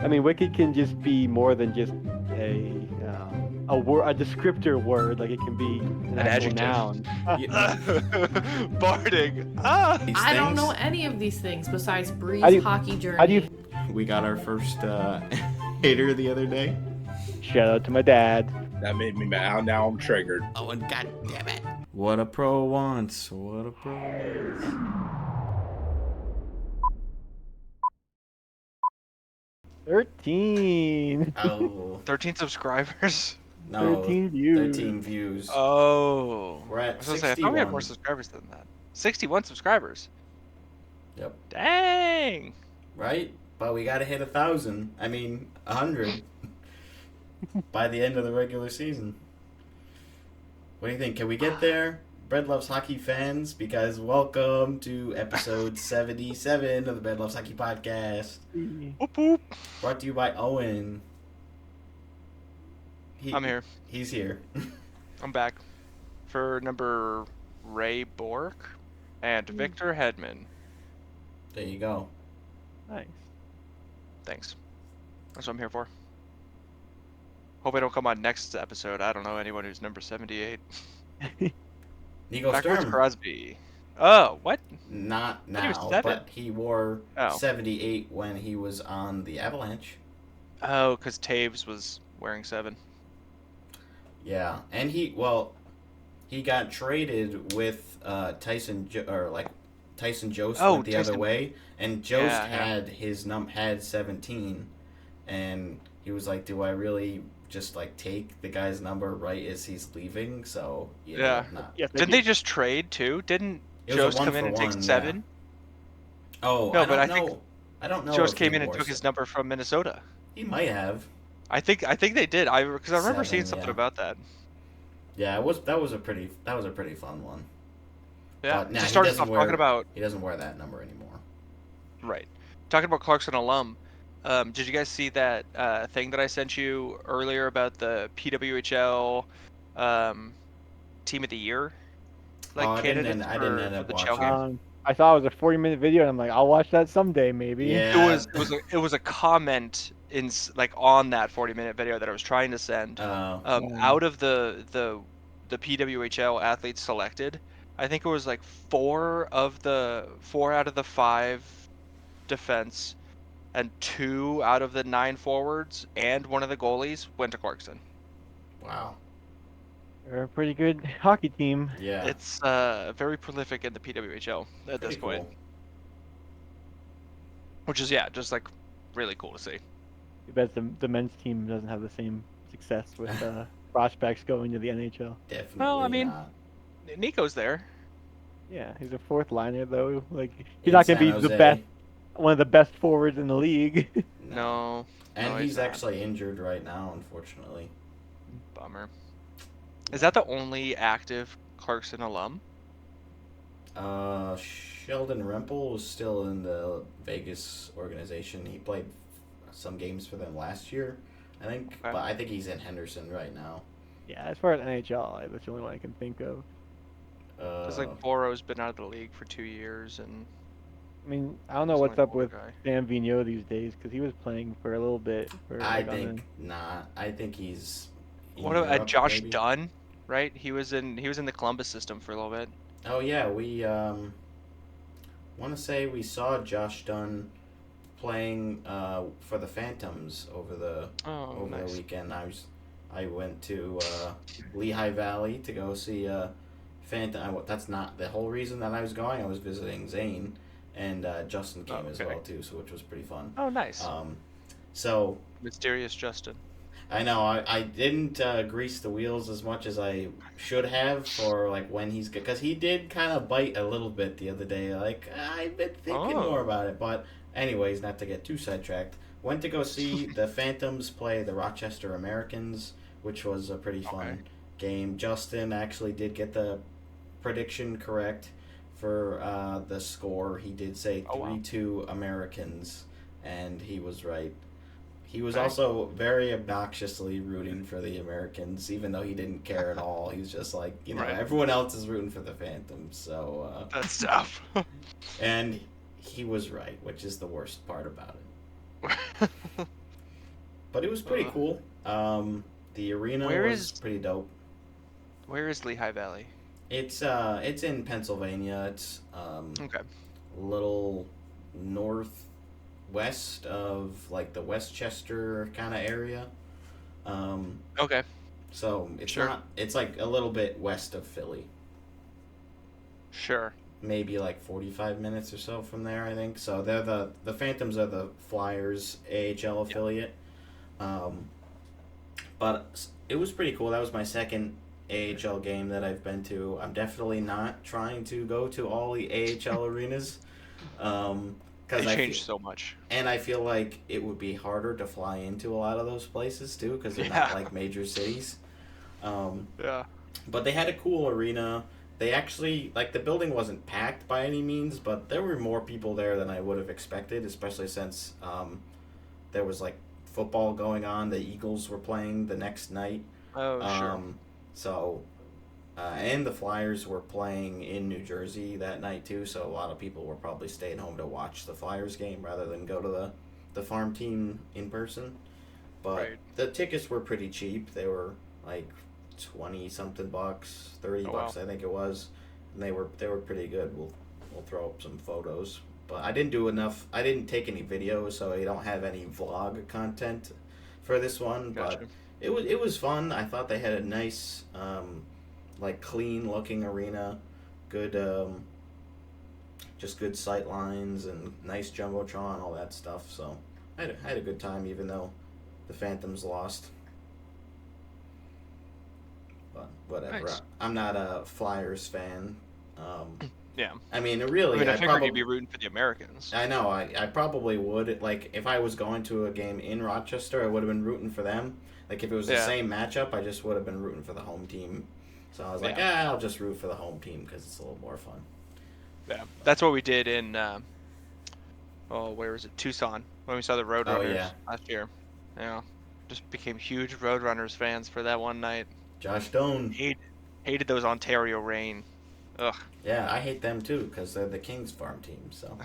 I mean, wicked can just be more than just a word, a descriptor word. Like it can be an An actual adjective. noun. Barding. Ah. These I don't know things. any of these things besides How Bree's do you hockey how do you journey. We got our first hater the other day. shout out to my dad? That made me mad. Now I'm triggered. Oh, and god damn it. What a pro wants. What a pro wants. 13. Oh. 13 subscribers. No. 13 views. 13 views. Oh. We're at I was gonna say, I thought we had 61. more subscribers than that. 61 subscribers. Yep. Dang. Right? But we gotta hit 1,000. I mean, 100. By the end of the regular season. What do you think? Can we get there? Bread Loves Hockey fans, because welcome to episode 77 of the Bread Loves Hockey podcast. Whoop whoop. Brought to you by Owen. I'm here. He's here. I'm back for number Ray Bork and Victor Hedman. There you go. Nice. Thanks. That's what I'm here for. Hope I don't come on next episode. I don't know anyone who's number 78. Nico Backwards Sturm. Crosby. Oh, what? Not He was now, 7. but he wore Oh. 78 when he was on the Avalanche. Oh, because Taves was wearing 7. Yeah, and he got traded with Tyson Jost went the other Tyson. way, and Jost Yeah. had had 17, and he was like, "Do I really just like take the guy's number right as he's leaving?" So Yeah. not. Yes, Didn't they just trade too? Didn't It was a Jost come in and take 1-for-1, 7? Yeah. Oh, No, I but don't I know. think I don't know. Jost if came he in and wore took his se- number from Minnesota. He might have. I think they did. Because I remember 7, seeing something yeah. about that. Yeah, that was a pretty fun one. Yeah. But, nah, Just he started doesn't off wear- talking about He doesn't wear that number anymore. right. Talking about Clarkson alum. Did you guys see that thing that I sent you earlier about the PWHL Team of the Year? Oh, I didn't Candidates end- I didn't end for up the watching Chell it. game. I thought it was a 40-minute video, and I'm like, I'll watch that someday, maybe. Yeah. It was a comment on that 40-minute video that I was trying to send. Out of the PWHL athletes selected, I think it was like 4 out of the 5 defense and 2 out of the 9 forwards and one of the goalies went to Clarkson. Wow. They're a pretty good hockey team. Yeah. It's very prolific in the PWHL at this Pretty point, cool. which is just like really cool to see. Too bad the men's team doesn't have the same success with prospects going to the NHL. Definitely Well, I mean, not. Nico's there. Yeah, he's a fourth liner though. Like he's In not gonna San be the Jose. best, one of the best forwards in the league. No. And no, he's not. actually injured right now, unfortunately. Bummer. Is that the only active Clarkson alum? Sheldon Rempel was still in the Vegas organization. He played some games for them last year, I think. Okay. But I think he's in Henderson right now. Yeah, as far as NHL, that's the only one I can think of. Because like Boro's been out of the league for 2 years, and I mean, I don't know He's what's only up an older with guy. Sam Vigneault these days because he was playing for a little bit. I think not. I think he's. in what about Europe, Josh maybe. Dunn? Right, he was in the Columbus system for a little bit. Oh yeah, we want to say we saw Josh Dunn playing for the Phantoms over the Nice. weekend. I went to Lehigh Valley to go see Phantom. That's not the whole reason that I was going. I was visiting Zane, and Justin came as okay. well too, so which was pretty fun. Oh, nice. So Mysterious Justin. I know I didn't grease the wheels as much as I should have for like when he's good, because he did kind of bite a little bit the other day. Like I've been thinking more about it, but anyways, not to get too sidetracked. Went to go see the Phantoms play the Rochester Americans, which was a pretty fun game. Justin actually did get the prediction correct for the score. He did say 3-2 Americans, and he was right. He was also very obnoxiously rooting for the Americans, even though he didn't care at all. He was just like, everyone else is rooting for the Phantoms, so... That's tough. And he was right, which is the worst part about it. But it was pretty cool. The arena was pretty dope. Where is Lehigh Valley? It's in Pennsylvania. It's Okay. a little northwest of like the Westchester kind of area. Okay. So it's Sure. not. It's like a little bit west of Philly. Sure. Maybe like 45 minutes or so from there, I think. So they're the Phantoms are the Flyers AHL affiliate. But it was pretty cool. That was my second AHL game that I've been to. I'm definitely not trying to go to all the AHL arenas. They changed so much. And I feel like it would be harder to fly into a lot of those places too, because they're not like major cities. Yeah. But they had a cool arena. They actually, like, the building wasn't packed by any means, but there were more people there than I would have expected, especially since there was, like, football going on. The Eagles were playing the next night. Oh, sure. So, and the Flyers were playing in New Jersey that night, too, so a lot of people were probably staying home to watch the Flyers game rather than go to the farm team in person. But the tickets were pretty cheap. They were, like, 20-something bucks, 30 bucks, I think it was, and they were pretty good. We'll throw up some photos, but I didn't do enough. I didn't take any videos, so I don't have any vlog content for this one. Gotcha. But it was fun. I thought they had a nice, like, clean looking arena, good, just good sight lines and nice jumbotron, all that stuff. So I had a good time, even though the Phantoms lost. But whatever. Nice. I'm not a Flyers fan. Yeah. I mean, really, I figured you'd be rooting for the Americans. I know. I probably would. Like, if I was going to a game in Rochester, I would have been rooting for them. Like, if it was the same matchup, I just would have been rooting for the home team. So I was like, I'll just root for the home team because it's a little more fun. Yeah. That's what we did in, where was it? Tucson, when we saw the Roadrunners last year. Yeah. Just became huge Roadrunners fans for that one night. Josh Doan. Hated those Ontario Reign. Ugh. Yeah, I hate them too because they're the Kings farm team. So.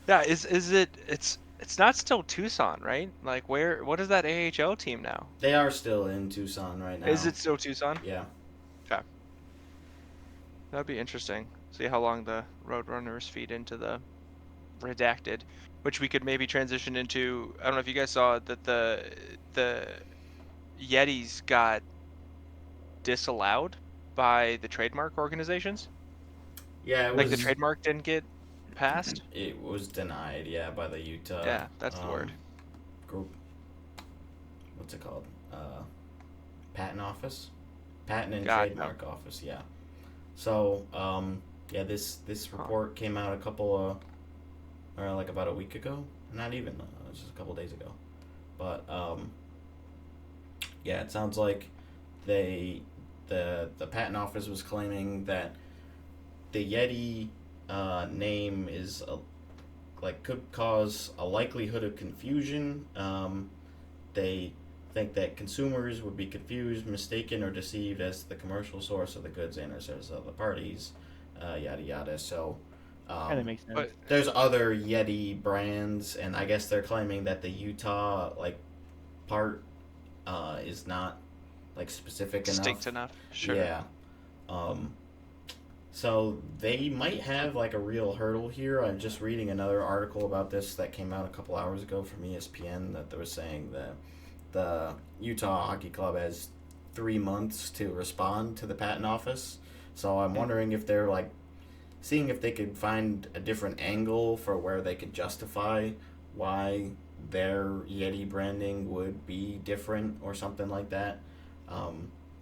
Yeah, it's not still Tucson, right? Like what is that AHL team now? They are still in Tucson right now. Is it still Tucson? Yeah. Okay. That'd be interesting. See how long the Roadrunners feed into the Redacted, which we could maybe transition into. I don't know if you guys saw that the Yetis got disallowed by the trademark organizations. Yeah, the trademark didn't get passed. It was denied, by the Utah. Yeah, that's the word. Group. What's it called? Patent office, patent and trademark office. Yeah. So, this report came out about a week ago. Not even. It was just a couple days ago. But it sounds like the patent office was claiming that the Yeti name is could cause a likelihood of confusion. They think that consumers would be confused, mistaken, or deceived as the commercial source of the goods and or services of the parties, yada yada. So kind of makes sense. But there's other Yeti brands, and I guess they're claiming that the Utah part is not specific distinct enough. Sure. Yeah. So they might have a real hurdle here. I'm just reading another article about this that came out a couple hours ago from ESPN that they were saying that the Utah Hockey Club has 3 months to respond to the patent office. So I'm wondering if they're seeing if they could find a different angle for where they could justify why their Yeti branding would be different or something like that.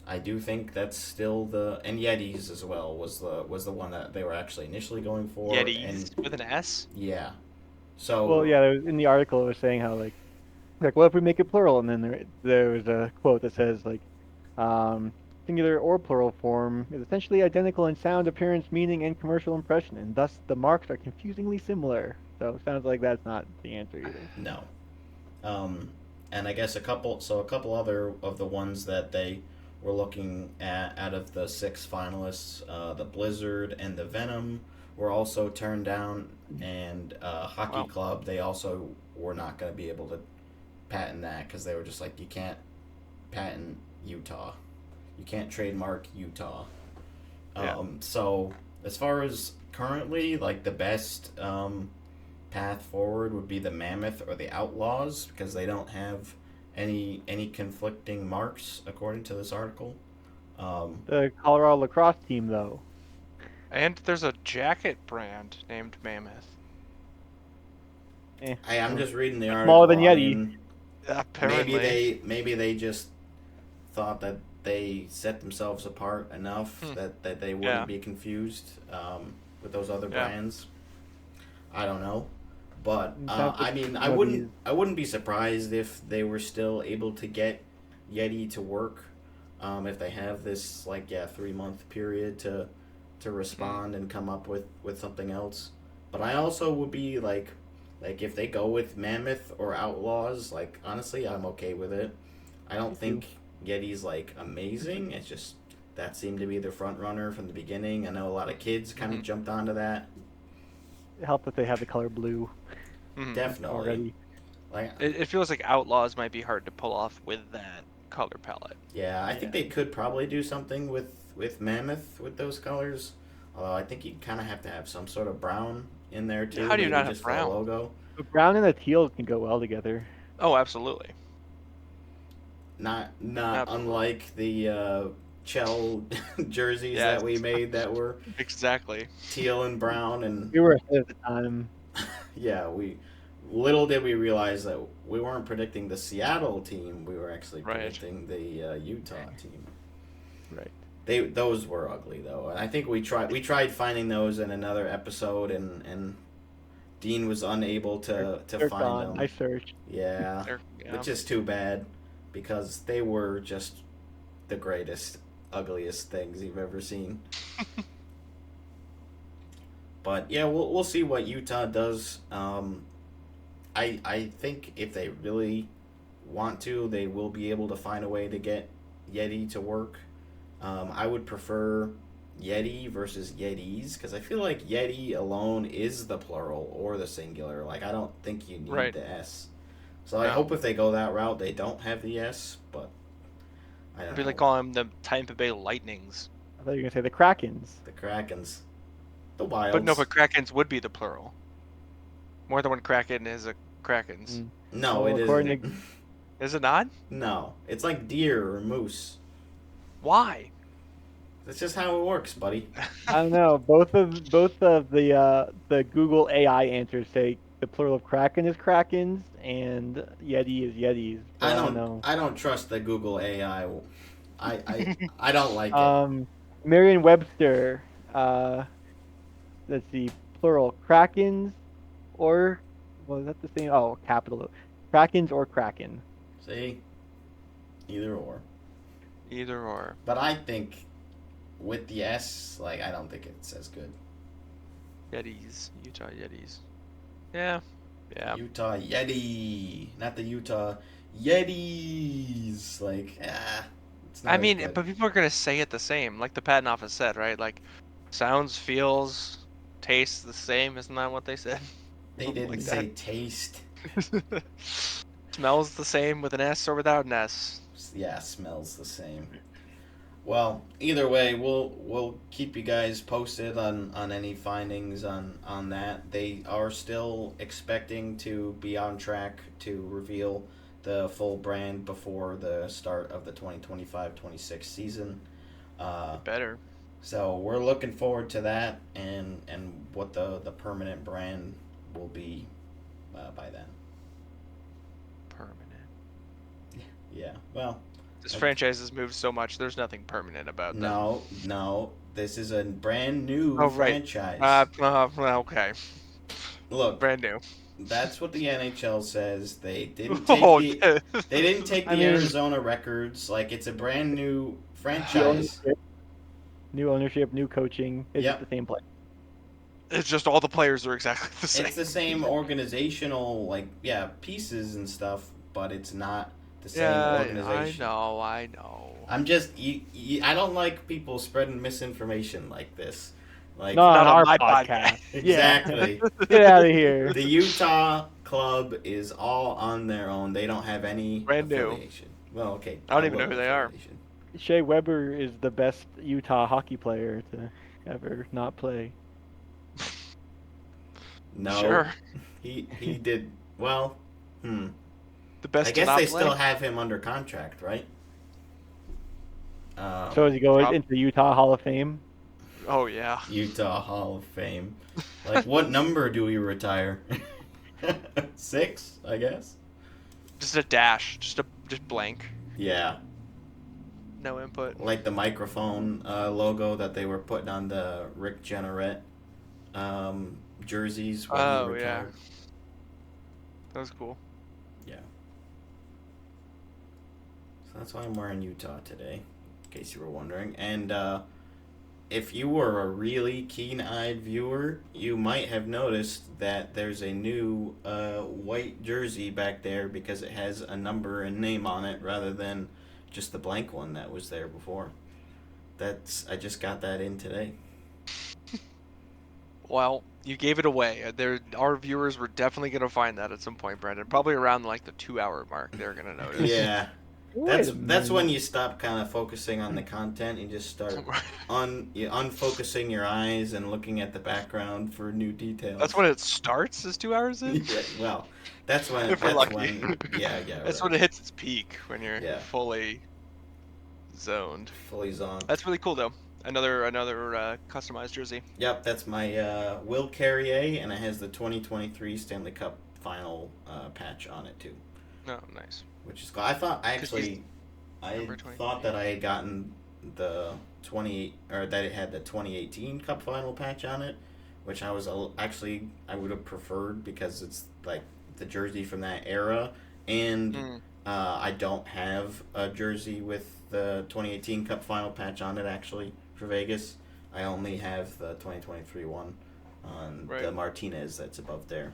I do think that's still and Yetis as well was the one that they were actually initially going for. Yetis with an S? Yeah. So. Well, yeah, in the article it was saying how what if we make it plural, and then there was a quote that says singular or plural form is essentially identical in sound, appearance, meaning, and commercial impression, and thus the marks are confusingly similar. So it sounds like that's not the answer either. No. And I guess a couple other of the ones that they were looking at out of the 6 finalists, the Blizzard and the Venom were also turned down, and Hockey Club, they also were not going to be able to patent that because they were just like, you can't patent Utah, you can't trademark Utah. So as far as currently, like the best path forward would be the Mammoth or the Outlaws because they don't have any conflicting marks according to this article. The Colorado lacrosse team, though. And there's a jacket brand named Mammoth. I'm just reading the article. Smaller than Yeti. I mean, Apparently. maybe they just thought that they set themselves apart enough that they wouldn't be confused with those other brands. I don't know, but I mean, I wouldn't be surprised if they were still able to get Yeti to work if they have this 3-month period to respond and come up with something else. But I also would be like if they go with Mammoth or Outlaws, honestly, I'm okay with it. I don't think Yeti's amazing. It's just that seemed to be the front runner from the beginning. I know a lot of kids kind of jumped onto that. It helped that they have the color blue. Definitely. Already. It feels like Outlaws might be hard to pull off with that color palette. Yeah, I think they could probably do something with Mammoth with those colors. Although I think you'd kind of have to have some sort of brown in there too. How do you not have just brown? For the logo. The brown and the teal can go well together. Oh, absolutely. Not unlike the Chell jerseys that we made that were exactly teal and brown, and we were ahead of the time. Yeah, little did we realize that we weren't predicting the Seattle team. We were actually predicting the Utah team. Right. Those were ugly though, and I think we tried finding those in another episode, and Dean was unable to find them. I searched. Yeah, which is too bad because they were just the greatest, ugliest things you've ever seen. But yeah, we'll see what Utah does. I think if they really want to, they will be able to find a way to get Yeti to work. I would prefer Yeti versus Yetis because I feel like Yeti alone is the plural or the singular. I don't think you need the S. So I hope if they go that route, they don't have the S. But I don't know. It'd be like calling them the Tampa Bay Lightnings. I thought you were gonna say the Krakens. The Krakens. The Wilds. But no, but Krakens would be the plural. More than one Kraken is a Krakens. No, it isn't. Is it not? No, it's like deer or moose. Why? That's just how it works, buddy. I don't know. Both of the Google AI answers say the plural of Kraken is Krakens and Yeti is Yetis. I don't know. I don't trust the Google AI. I don't like it. Merriam-Webster. Let's see. Plural Krakens, or is that the same? Oh, capital. Krakens or Kraken. See, either or. Either or. But I think with the S, I don't think it's as good. Yetis. Utah Yetis. Yeah. Utah Yeti. Not the Utah Yetis. It's not I mean, good. but people are going to say it the same. Like the patent office said, right? Sounds, feels, tastes the same. Isn't that what they said? They didn't say taste. Smells the same with an S or without an S. Yeah, smells the same. Well, either way, we'll keep you guys posted on any findings on that. They are still expecting to be on track to reveal the full brand before the start of the 2025-26 season. Better. So we're looking forward to that and what the permanent brand will be by then. Permanent. Yeah. Well, this franchise has moved so much. There's nothing permanent about them. No. This is a brand new franchise. Okay. Look, brand new. That's what the NHL says. They didn't take they didn't take the Arizona records. It's a brand new franchise. New ownership, new coaching. It's just the same play. It's just all the players are exactly the same. It's the same organizational, pieces and stuff, but it's not the same organization. I know. I'm just, I don't like people spreading misinformation like this. Not on our podcast. Exactly. Get out of here. The Utah club is all on their own. They don't have any Brand new. affiliation. Well, okay. I don't even know who they are. Shea Weber is the best Utah hockey player to ever not play. No. Sure. He did well. The best. I guess they still have him under contract, right? So does he go into the Utah Hall of Fame? Oh yeah. Utah Hall of Fame. Like, what number do we retire? 6, I guess. Just a dash. Just blank. Yeah. No input. Like the microphone logo that they were putting on the Rick Jenneret jerseys when he retired. Yeah. That was cool. Yeah. So that's why I'm wearing Utah today, in case you were wondering. And if you were a really keen-eyed viewer, you might have noticed that there's a new white jersey back there because it has a number and name on it rather than just the blank one that was there before. I just got that in today. Well, you gave it away. Our viewers were definitely going to find that at some point, Brendan. Probably around like the 2-hour mark, they're going to notice. Yeah. That's when you stop kind of focusing on the content and just start unfocusing your eyes and looking at the background for new details. That's when it starts, is 2 hours in? Yeah, well, that's when. If we're lucky. Yeah. That's right. when it hits its peak, when you're fully zoned. Fully zoned. That's really cool, though. Another customized jersey. Yep, that's my Will Carrier, and it has the 2023 Stanley Cup final patch on it too. Oh, nice. Which is cool. I thought that I had gotten the that it had the 2018 Cup final patch on it, which I was I would have preferred because it's like the jersey from that era, and I don't have a jersey with the 2018 Cup final patch on it actually for Vegas. I only have the 2023 one on the Martinez that's above there.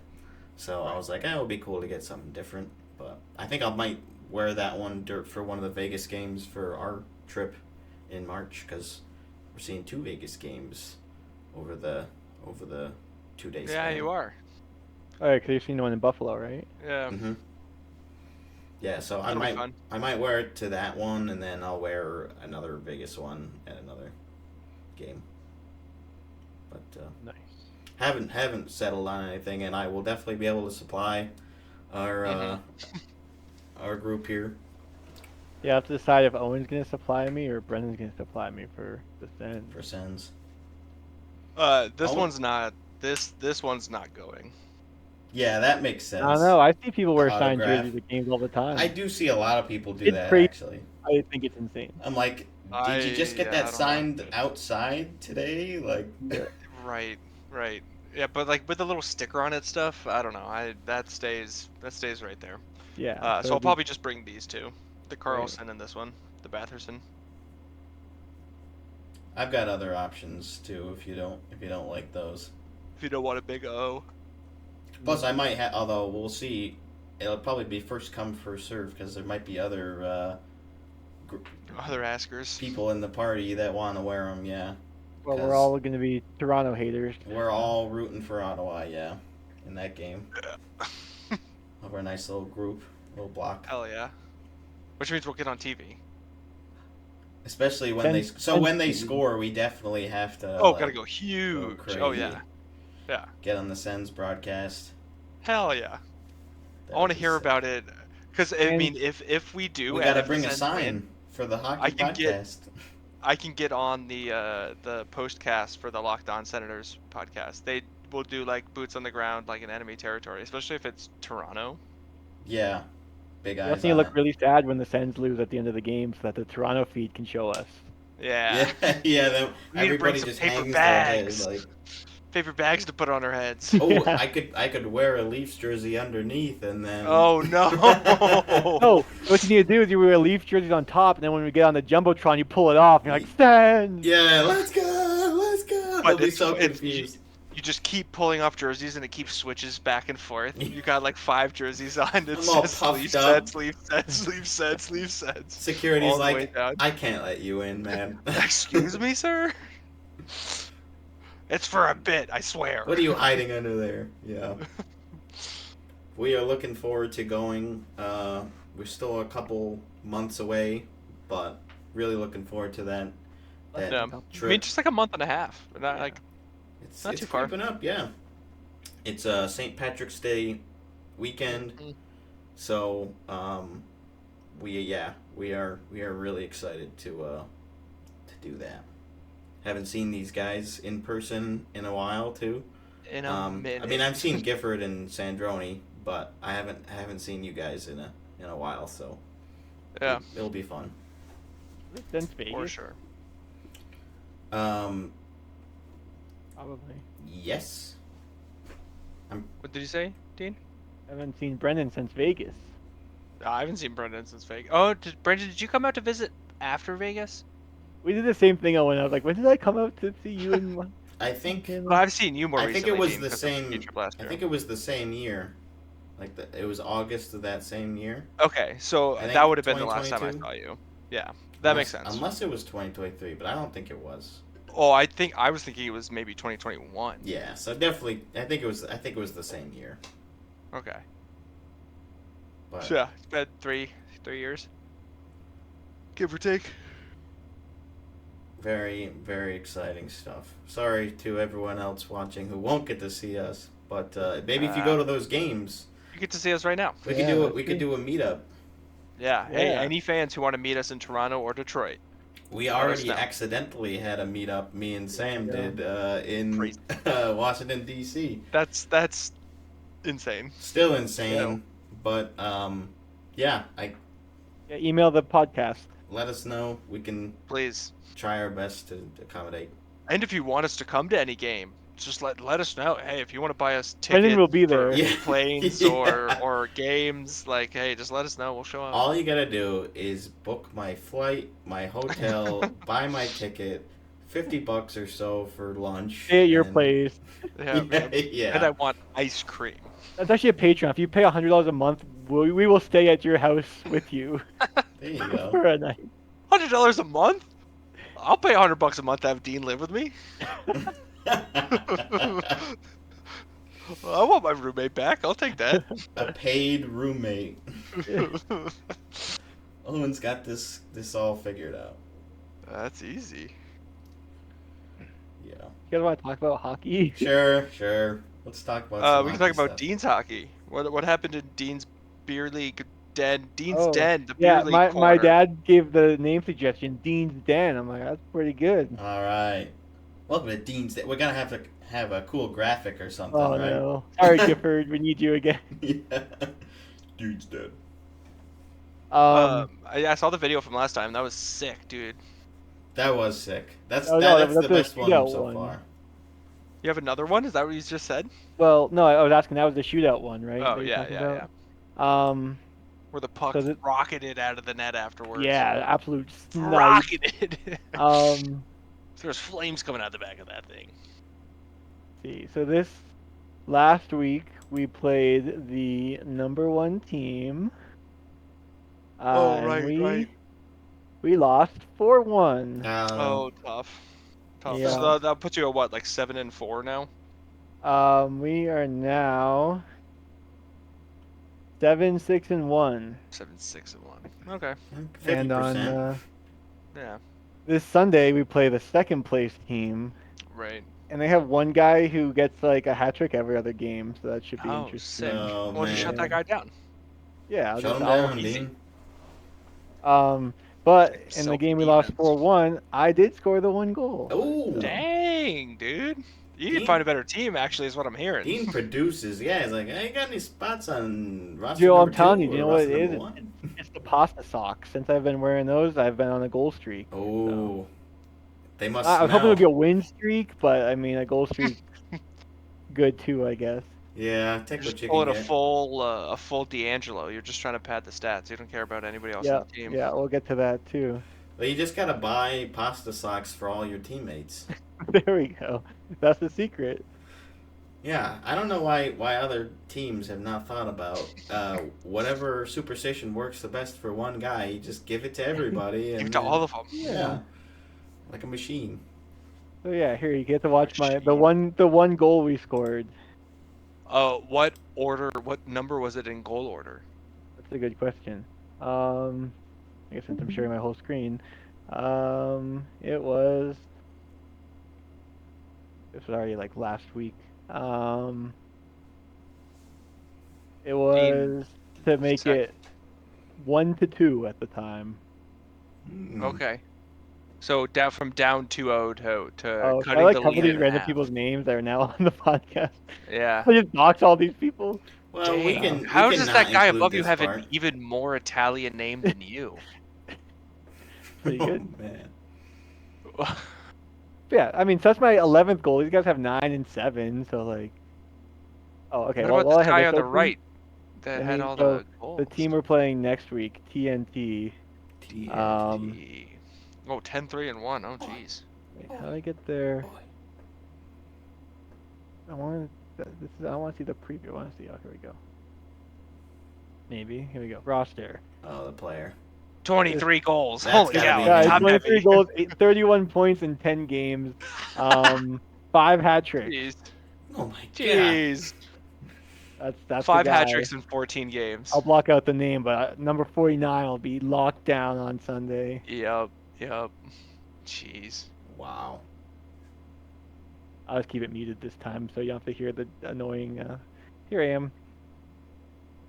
So I was like, it would be cool to get something different. But I think I might wear that one for one of the Vegas games for our trip in March because we're seeing 2 Vegas games over the 2 days. Yeah, you are. Oh, yeah, because you've seen one in Buffalo, right? Yeah. Mm-hmm. Yeah, so I might wear it to that one, and then I'll wear another Vegas one at another game. But nice. Haven't settled on anything, and I will definitely be able to supply our our group here. Yeah, I have to decide if Owen's gonna supply me or Brendan's gonna supply me for the Sens. For Sens. One's not. This one's not going. Yeah, that makes sense. I don't know. I see people wear signed jerseys at games all the time. I do see a lot of people do that, crazy. actually. I think it's insane. I'm like, did you just get that signed outside today? Like, Right. Yeah, but like with the little sticker on it stuff, I don't know. That stays right there. Yeah. So I'll probably just bring these two, the Carlson and this one, the Batherson. I've got other options too. If you don't like those. If you don't want a big O. Plus, I might have. Although we'll see, it'll probably be first come first serve because there might be other askers, people in the party that want to wear them. Yeah. Well, we're all going to be Toronto haters. We're all rooting for Ottawa. Yeah, in that game. Yeah. Of our nice little group, little block. Hell yeah. Which means we'll get on TV. Especially when when they score, we definitely have to. Oh, gotta go huge. Oh yeah. Yeah. Get on the Sens broadcast. Hell yeah. I want to hear about it because I mean, if we do, we gotta bring a sign for the hockey podcast. I can get on the postcast for the Locked On Senators podcast. They will do like boots on the ground, like in enemy territory, especially if it's Toronto. Yeah. Big eyes. I think it look really sad when the Sens lose at the end of the game, so that the Toronto feed can show us. Yeah. Yeah. Everybody just hangs their head like. Paper bags to put on our heads. Oh, yeah. I could wear a Leafs jersey underneath and then. Oh no! No, what you need to do is you wear a Leafs jersey on top, and then when we get on the jumbotron, you pull it off, and you're like, Sens! Yeah, let's go! I'll be so confused. You just keep pulling off jerseys, and it keeps switches back and forth. You got like 5 jerseys on. It says Leafs Sens, Leafs Sens, Leafs Sens, Leafs Sens. Security's like, I can't let you in, man. Excuse me, sir. It's for a bit, I swear. What are you hiding under there? Yeah. we are looking forward to going. We're still a couple months away, but really looking forward to that Yeah. trip. I mean, just like a month and a half. Not like it's not too far. creeping up. Yeah, it's St. Patrick's Day weekend, so we are really excited to do that. Haven't seen these guys in person in a while too. In a minute. I mean, I've seen Gifford and Sandroni, but I haven't seen you guys in a while, so yeah, it'll be fun. Since Vegas, for sure. probably. Yes. What did you say, Dean? I haven't seen Brendan since Vegas. I haven't seen Brendan since Vegas. Oh, Brendan, did you come out to visit after Vegas? We did the same thing. Owen. I was like, when did I come out to see you? In I think Well, I've seen you more I recently. think it was Dean, the 'cause of same. ski trip last I year. think it was the same year. Like it was August of that same year. Okay, so I think that would have been the last time I 2022? saw you. Yeah, that makes sense. Unless it was 2023, but I don't think it was. Oh, I was thinking it was maybe 2021. Yeah, so definitely, I think it was the same year. Okay. But So yeah, it's been 3 years, give or take. very, very exciting stuff. Sorry to everyone else watching who won't get to see us, but maybe if you go to those games, You get to see us right now. we could do it. We could do a meetup. Yeah. Hey, Yeah. any fans who want to meet us in Toronto or Detroit? We Let us already know. accidentally had a meetup. Me and Sam Yeah. did in Crazy. Washington D.C. That's insane. Still insane, Yeah. but yeah. Yeah, email the podcast. Let us know. We can Please. try our best to accommodate. And if you want us to come to any game, just let us know. Hey, if you want to buy us Brendan tickets will be for there. Yeah. planes Yeah. or games, like, hey, just let us know. We'll show up. All you gotta do is book my flight, my hotel, buy my ticket, $50 or so for lunch. Stay at your and- place. Yeah, man. Yeah. And I want ice cream. That's actually a Patreon. If you pay $100 a month, we will stay at your house with you There you go. for a night. $100 a month? I'll pay $100 a month to have Dean live with me. I want my roommate back. I'll take that. A paid roommate. Owen's got this all figured out. That's easy. Yeah. You guys want to talk about hockey? Sure. Let's talk about some We can hockey talk about stuff. Dean's hockey. What happened in Dean's beer league den? Dean's Oh, den, the beer Yeah, league my corner. dad gave the name suggestion, Dean's Den. I'm like, that's pretty good. All right. Welcome to Dean's Day. We're gonna have to have a cool graphic or something, Oh right? no. Sorry, Gifford, we need you again. Yeah. Dude's dead. I saw the video from last time. That was sick, dude. That was sick. That's Oh, no, that's that's the a best one shootout so one. far. You have another one? Is that what you just said? Well, no, I was asking, that was the shootout one, right? Oh that you're yeah, talking yeah. about? Where the puck So rocketed out of the net afterwards. Yeah, absolute snipe. Rocketed. Um, There's flames coming out the back of that thing. see, so this last week we played the number 1 team. And we lost 4-1. Oh, tough. Yeah. So that'll put you at what, like 7-4 now? We are now 7-6-1. 7-6-1. Okay. 50%. And on Yeah. this Sunday we play the second place team, Right. and they have one guy who gets like a hat trick every other game, so that should be Oh, interesting. sick. Oh, Well, just shut man. that guy down. Yeah, Shut him I'll- down, easy. Dean. But in the game we lost Self-defense. 4-1, I did score the 1 goal. Oh, Dang, dude. You need Dean- to find a better team, actually, is what I'm hearing. Dean produces. Yeah, he's like, I ain't got any spots on roster Joe, number I'm telling 2 you, do you or know what it roster is? number 1. It's the pasta socks. Since I've been wearing those, I've been on a goal streak. Oh, they must. I was hoping it would be smell. a win streak, but I mean, a goal streak, good too, I guess. Yeah, take You're what just you pulling can a get. full DeAngelo. You're just trying to pad the stats. You don't care about anybody else Yeah, on the team. yeah, we'll get to that too. Well, you just gotta buy pasta socks for all your teammates. There we go. That's the secret. Yeah, I don't know why other teams have not thought about whatever superstition works the best for one guy. You just give it to everybody, and Give it to all of them. yeah, like a machine. So yeah, here you get to watch the one goal we scored. What order? What number was it in goal order? That's a good question. I guess since I'm sharing my whole screen, it was. This was already like last week. It was to make it 1-2 at the time. Okay. So down 2-0 to Oh, can I cutting like the cover lead these in random half. people's names that are now on the podcast? Yeah. I just dox all these people. Well, we Dang. can. How we can does not that guy include above you this have part. an even more Italian name than you? Pretty good. Oh, man. But yeah, I mean, so that's my 11th goal. These guys have 9 and 7, so like. Oh, okay. What Well, about while this I have guy this on the open, right that I had mean, all so the goals? the team we're playing next week, TNT. TNT. Oh, 10-3-1. Oh, jeez. Wait, how do I get there? I want to. I want to see the preview. I want to see. Oh, here we go. Maybe. Here we go. Roster. Oh, the player. 23 goals. That's Holy gotta cow. be Yeah, him. Top 23 heavy. goals, 31 points in 10 games, 5 hat tricks. Jeez. Oh my god. Jeez. That's 5 the hat guy. tricks in 14 games. I'll block out the name, but number 49 will be locked down on Sunday. Yep. Jeez. Wow. I'll just keep it muted this time, so you don't have to hear the annoying. Here I am.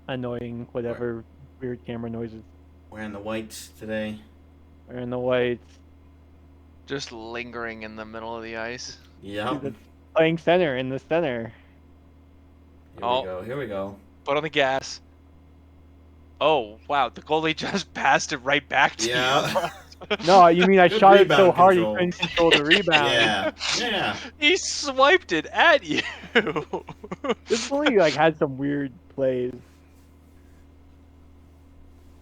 Annoying whatever weird camera noises. Wearing the whites today. Wearing the whites. Just lingering in the middle of the ice. Yep. That's playing center in the center. Here we go. Put on the gas. Oh, wow. The goalie just passed it right back to Yeah. No, you mean I Good shot it so rebound hard control. he couldn't control the rebound. Yeah. you. He swiped it at you. This goalie like had some weird plays.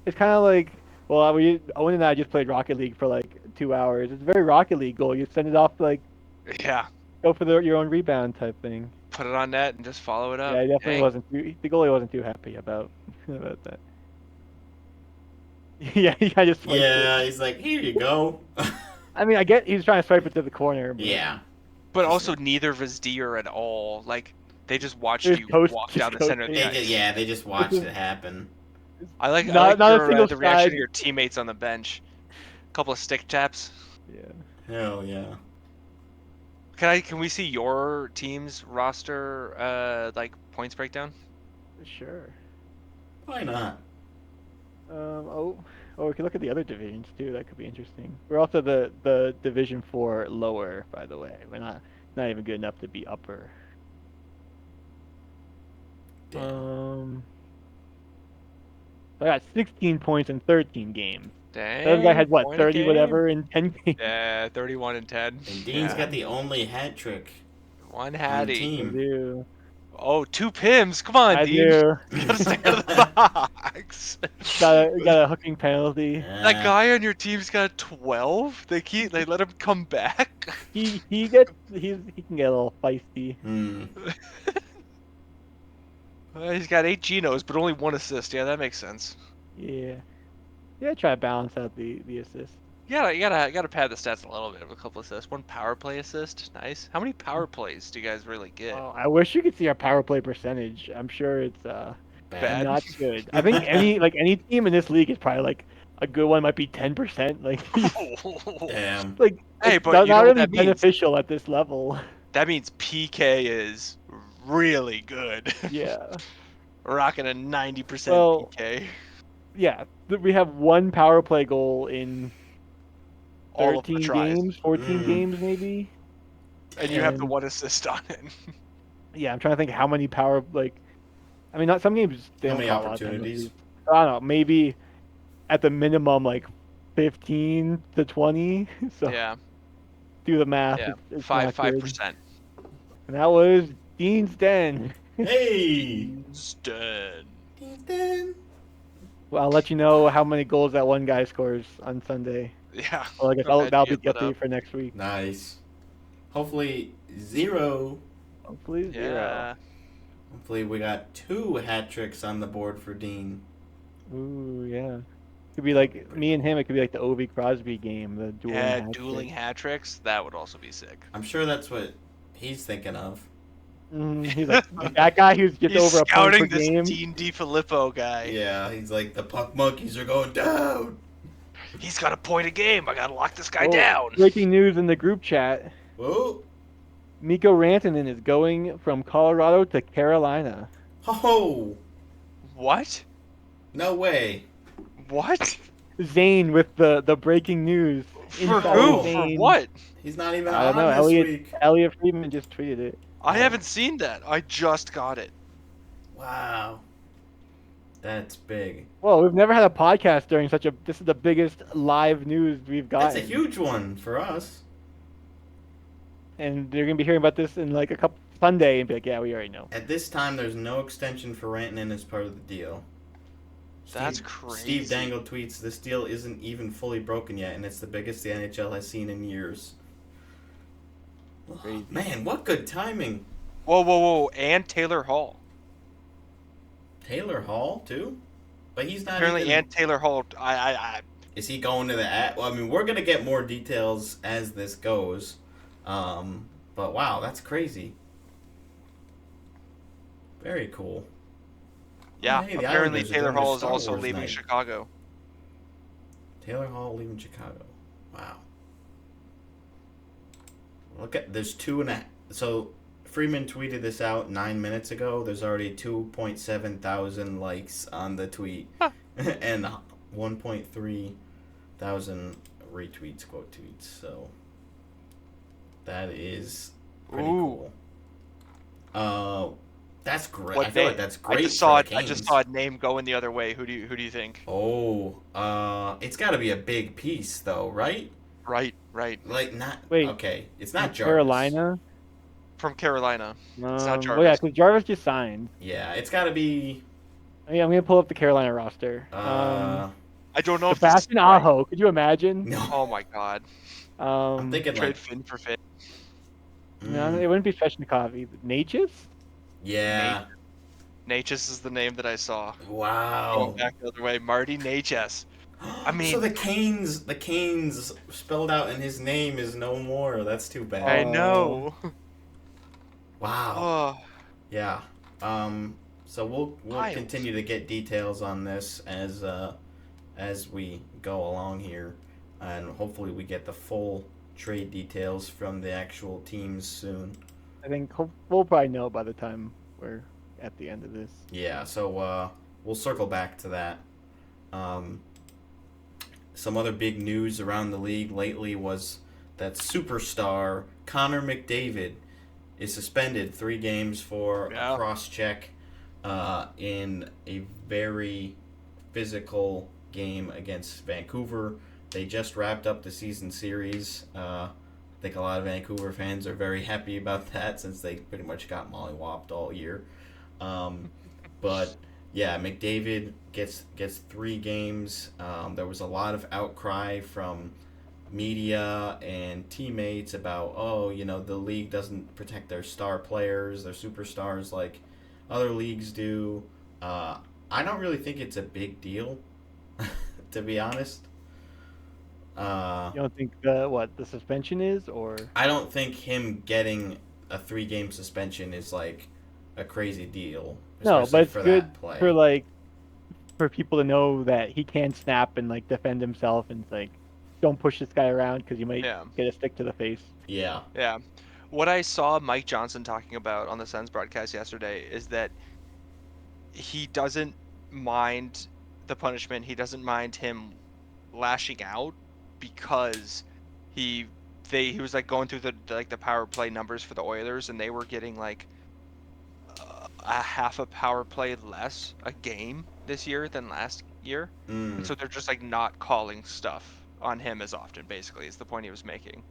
It's kind of like, well, Owen and I just played Rocket League for like 2 hours. It's a very Rocket League goal. You send it off like Yeah. go for your own rebound type thing. Put it on net and just follow it up. Yeah, he definitely Dang. wasn't. The goalie wasn't too happy about that. Yeah, he kind of just swiped it. He's like, here you go. I mean, I get he's trying to swipe it to the corner. But Yeah. But also neither of his D are at all. Like, they just watched Just you coast- walk just down the center of the They ice. they just watched it happen. I like Not a single the reaction side. of your teammates on the bench. A couple of stick taps. Yeah. Hell yeah. Can we see your team's roster like points breakdown? Sure. Why not? We could look at the other divisions too. That could be interesting. We're also the Division 4 lower, by the way. We're not even good enough to be upper. Damn. So I got 16 points in 13 games. Dang. The other guy had what, point a 30 game? whatever in 10 games. Yeah, 31 and 10. And Dean's got the only hat trick One on the hattie. I team. do. Oh, 2 Pims. Come on, I Dean. do. You gotta stay out of the box. got a hooking penalty. That guy on your team's got 12. They let him come back. He can get a little feisty. He's got 8 Genos, but only 1 assist. Yeah, that makes sense. Yeah. Yeah, try to balance out the assist. You gotta pad the stats a little bit of a couple assists. 1 power play assist, nice. How many power plays do you guys really get? Oh, I wish you could see our power play percentage. I'm sure it's Bad. not good. I think any team in this league is probably like a good one might be 10%. Like Damn. like Hey, it's but not you know what really that means? beneficial at this level. That means PK is really good. Yeah. Rocking a 90% Well, PK. Yeah, we have 1 power play goal in All of the 13 tries. games, 14 games maybe. And you have the And- 1 assist on it. Yeah, I'm trying to think how many power I mean, not some games. They How don't many call a lot of opportunities? penalties. I don't know, maybe at the minimum like 15 to 20. So Yeah, do the math. yeah. It's 5%. not good. And that was Dean's Den. Hey! Stun. Well, I'll let you know how many goals that one guy scores on Sunday. Yeah. Well, I guess I'll that'll be get lit updated up. for next week. Nice. Hopefully 0. Hopefully 0. Yeah. Hopefully we got 2 hat tricks on the board for Dean. Ooh, yeah. Could be like me and him. It could be like the Ovi Crosby game, the dueling. Yeah, hat dueling trick. hat tricks. That would also be sick. I'm sure that's what he's thinking of. He's like that guy who's just He's over a point per scouting this game. Dean DeFilippo guy. Yeah, he's like, the puck monkeys are going down. He's got a point a game. I gotta lock this guy Oh, down. breaking news in the group chat. Whoa. Mikko Rantanen is going from Colorado to Carolina. Oh, What? no way. What? Zane with the breaking news. For Inside who? For Zane. what? He's not even I don't on know. this week. Elliot Friedman just tweeted it. I haven't seen that. I just got it. Wow. That's big. Well, we've never had a podcast during such a. This is the biggest live news we've got. That's a huge one for us. And they're gonna be hearing about this in like a couple Sunday and be like, yeah, we already know. At this time, there's no extension for Rantanen as part of the deal. That's Steve crazy. Dangle tweets, "This deal isn't even fully broken yet, and it's the biggest the NHL has seen in years." Crazy. Man, what good timing. Whoa. And Taylor Hall. Taylor Hall, too? But he's not Apparently, even... and Taylor Hall. Is he going to the... Well, I mean, we're going to get more details as this goes. But wow, that's crazy. Very cool. Yeah, Oh, hey, the apparently Islanders are Taylor doing their Hall is Star also Wars leaving night. Chicago. Taylor Hall leaving Chicago. Wow. Look at... There's 2.5... So, Freeman tweeted this out 9 minutes ago. There's already 2.7 thousand likes on the tweet. Huh. And 1.3 thousand retweets, quote tweets. So, that is pretty Ooh. cool. That's great. What I feel name? like that's great. I just saw for the it. I just Canes. saw a name going the other way. Who do you think? Oh, it's got to be a big piece, though, right? Right. Like not. Wait, Okay, it's not Jarvis. Carolina. From Carolina. It's not Well, yeah, Jarvis. because Jarvis just signed. Yeah, it's got to be. Yeah, I'm gonna pull up the Carolina roster. I don't know if Sebastian this is right. Aho. Could you imagine? No, Oh my God. I'm thinking Trade like. Finn for Finn. No, it wouldn't be Svechnikov either. Natchez? Yeah. Natchez is the name that I saw. Wow. Going back the other way, Marty Natchez. I mean, so the Canes spelled out in his name is no more. That's too bad. I know. Wow. Oh, Yeah. So we'll Wild. continue to get details on this as we go along here, and hopefully we get the full trade details from the actual teams soon. I think we'll probably know by the time we're at the end of this. Yeah. So we'll circle back to that. Some other big news around the league lately was that superstar Connor McDavid is suspended 3 games for a cross-check in a very physical game against Vancouver. They just wrapped up the season series. I think a lot of Vancouver fans are very happy about that since they pretty much got mollywopped all year. But yeah, McDavid gets 3 games. There was a lot of outcry from media and teammates about, the league doesn't protect their star players, their superstars like other leagues do. I don't really think it's a big deal, to be honest. You don't think the suspension is, or I don't think him getting a 3-game suspension is like a crazy deal. no, but it's for good that play. for people to know that he can snap and like defend himself, and it's like, don't push this guy around because you might get a stick to the face. Yeah. yeah. What I saw Mike Johnson talking about on the Sens broadcast yesterday is that he doesn't mind the punishment. He doesn't mind him lashing out because he was like going through the power play numbers for the Oilers, and they were getting like a half a power play less a game this year than last year. And so they're just like not calling stuff on him as often, basically, is the point he was making.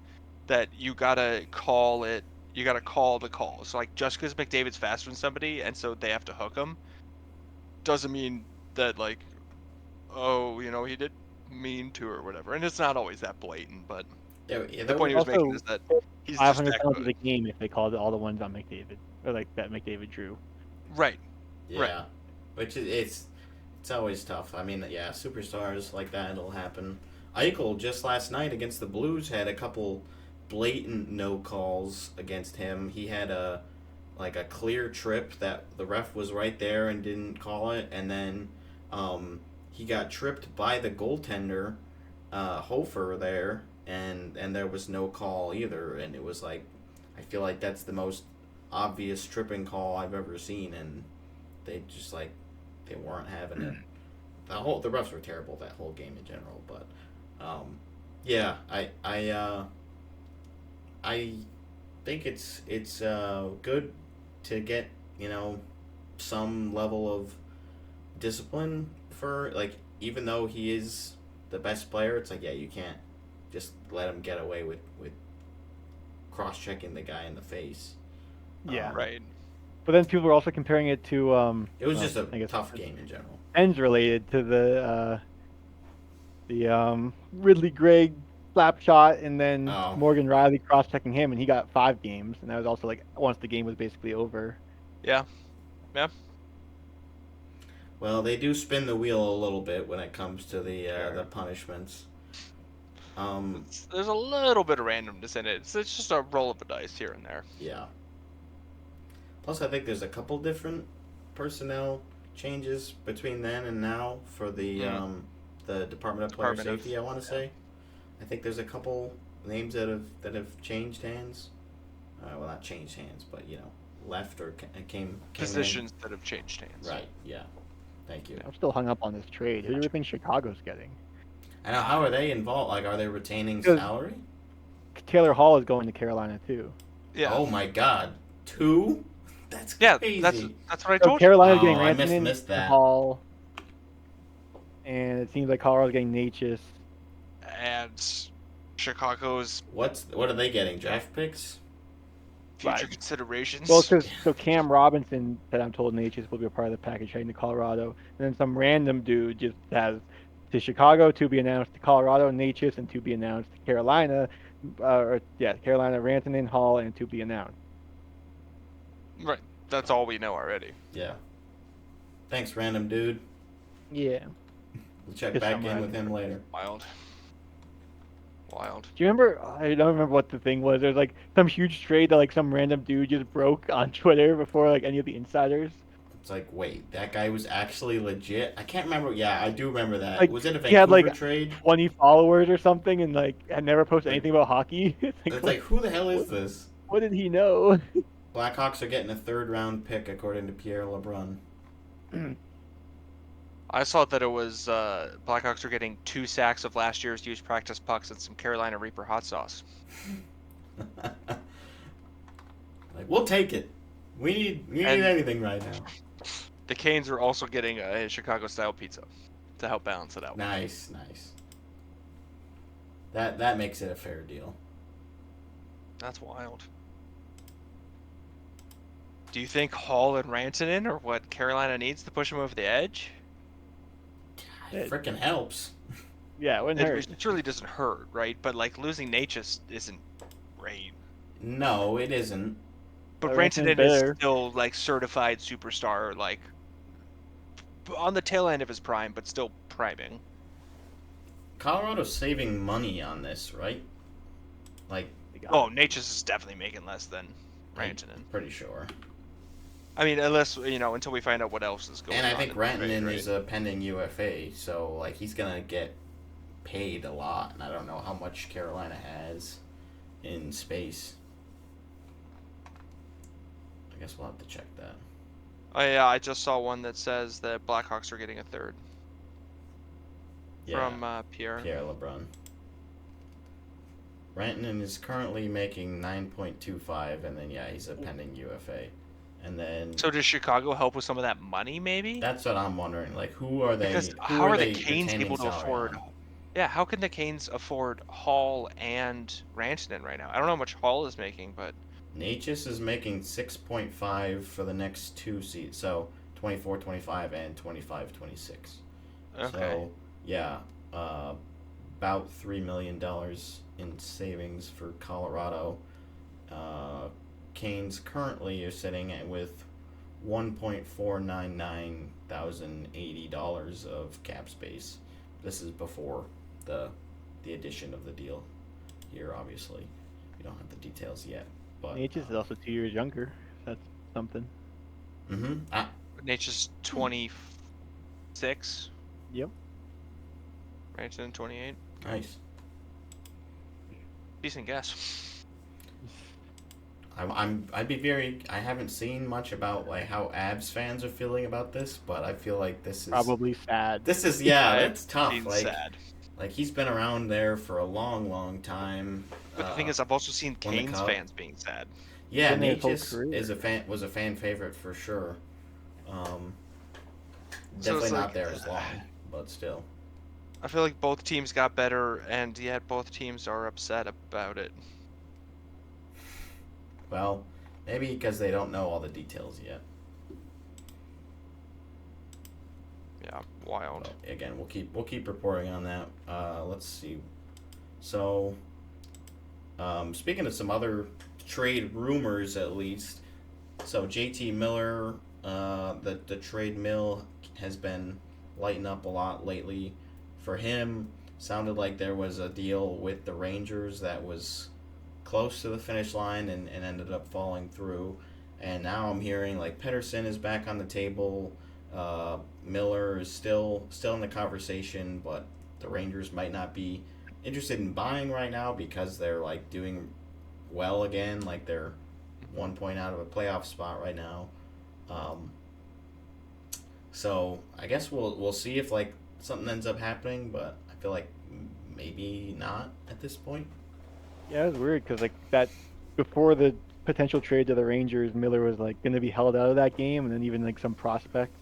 That you gotta call the call. So like just because McDavid's faster than somebody and so they have to hook him doesn't mean that like, he did mean to or whatever. And it's not always that blatant, but the point he was making is that he's just 500 that penalties good. a game if they called all the ones on McDavid, or like that McDavid drew. Right. Yeah. Right. Which it's always tough. I mean, yeah, superstars like that, it'll happen. Eichel just last night against the Blues had a couple blatant no calls against him. He had a like a clear trip that the ref was right there and didn't call it, and then he got tripped by the goaltender, Hofer there, and there was no call either, and it was like, I feel like that's the most obvious tripping call I've ever seen, and they just like they weren't having it. The refs were terrible that whole game in general, but yeah, I think it's good to get some level of discipline for, like, even though he is the best player, it's like, yeah, you can't just let him get away with cross checking the guy in the face. Yeah. Right. But then people were also comparing it to It was just a tough game in general. Ends related to the Ridley Gregg slap shot, and then Morgan Riley cross checking him, and he got 5 games, and that was also like once the game was basically over. Yeah. Well, they do spin the wheel a little bit when it comes to the punishments. There's a little bit of randomness in it. It's just a roll of the dice here and there. Yeah. Plus, I think there's a couple different personnel changes between then and now for the Department of Player Safety. I want to say, I think there's a couple names that have changed hands. Well, not changed hands, but left or came positions that have changed hands. Right. Yeah. Thank you. I'm still hung up on this trade. Who do you think Chicago's getting? I know. How are they involved? Like, are they retaining salary? Taylor Hall is going to Carolina too. Yeah. Oh my God, 2? That's crazy. That's what I told you. Carolina's getting Rantanen, missed that. Hall, and it seems like Colorado's getting Natchez. And Chicago's what are they getting? Draft picks? Future considerations. Well, so Cam Robinson said, I'm told Natchez will be a part of the package heading to Colorado, and then some random dude just has to Chicago, to be announced to Colorado, Natchez, and to be announced to Carolina. Carolina, Rantanen, Hall, and to be announced. Right. That's all we know already. Yeah. Thanks, random dude. Yeah. We'll check back in with him later. Wild. Do you remember? I don't remember what the thing was. There's like some huge trade that like some random dude just broke on Twitter before like any of the insiders. It's like, wait, that guy was actually legit? I can't remember. Yeah, I do remember that. Like, was it a Vancouver he had like trade? 20 followers or something, and like had never posted anything about hockey. It's like, who the hell is this? What did he know? Blackhawks are getting a 3rd-round pick according to Pierre LeBrun. I saw that it was Blackhawks are getting 2 sacks of last year's used practice pucks and some Carolina Reaper hot sauce. Like, we'll take it. We need anything right now. The Canes are also getting a Chicago-style pizza to help balance it out. Nice. That makes it a fair deal. That's wild. Do you think Hall and Rantanen are what Carolina needs to push him over the edge? It freaking helps. Yeah, it wouldn't hurt. It surely doesn't hurt, right? But like losing Natchez isn't great. No, it isn't. But Rantanen is still like certified superstar, like on the tail end of his prime, but still priming. Colorado's saving money on this, right? Like, Natchez is definitely making less than Rantanen. Pretty sure. I mean, unless until we find out what else is going on. And I think Rantanen is a pending UFA, so like he's gonna get paid a lot, and I don't know how much Carolina has in space. I guess we'll have to check that. Oh yeah, I just saw one that says that Blackhawks are getting a 3rd. Yeah, from Pierre LeBrun. Rantanen is currently making 9.25, and then he's a pending UFA. And then. So does Chicago help with some of that money, maybe? That's what I'm wondering. Like, who are they? Because how are the Canes able to afford? Yeah, how can the Canes afford Hall and Rantanen right now? I don't know how much Hall is making, but Natchez is making 6.5 for the next 2 seats, so 24-25 and 25-26. Okay. So about $3 million in savings for Colorado. Canes currently are sitting with $1,499,080 of cap space. This is before the addition of the deal here, obviously. We don't have the details yet. But Natchez is also 2 years younger. That's something. Mm-hmm. Nature's 26. Yep. Rantanen 28. Nice. Decent guess. I'd be very. I haven't seen much about like how Abs fans are feeling about this, but I feel like this is probably sad. that's tough. Sad. Like he's been around there for a long time. But the thing is, I've also seen won the Canes cup. fans being sad. Yeah, Been there his whole Natchez career. was a fan favorite for sure. So Definitely it's not like, there as long, but still. I feel like both teams got better, and yet both teams are upset about it. Well, maybe because they don't know all the details yet. Yeah, wild. But again, we'll keep reporting on that. Let's see. So, speaking of some other trade rumors, at least. So JT Miller, the trade mill has been lighting up a lot lately. For him, sounded like there was a deal with the Rangers that was close to the finish line and ended up falling through. And now I'm hearing like Pedersen is back on the table. Miller is still in the conversation, but the Rangers might not be interested in buying right now because they're like doing well again. Like they're 1 point out of a playoff spot right now. So I guess we'll see if like something ends up happening, but I feel like maybe not at this point. Yeah, it was weird because like that before the potential trade to the Rangers, Miller was like going to be held out of that game, and then even like some prospects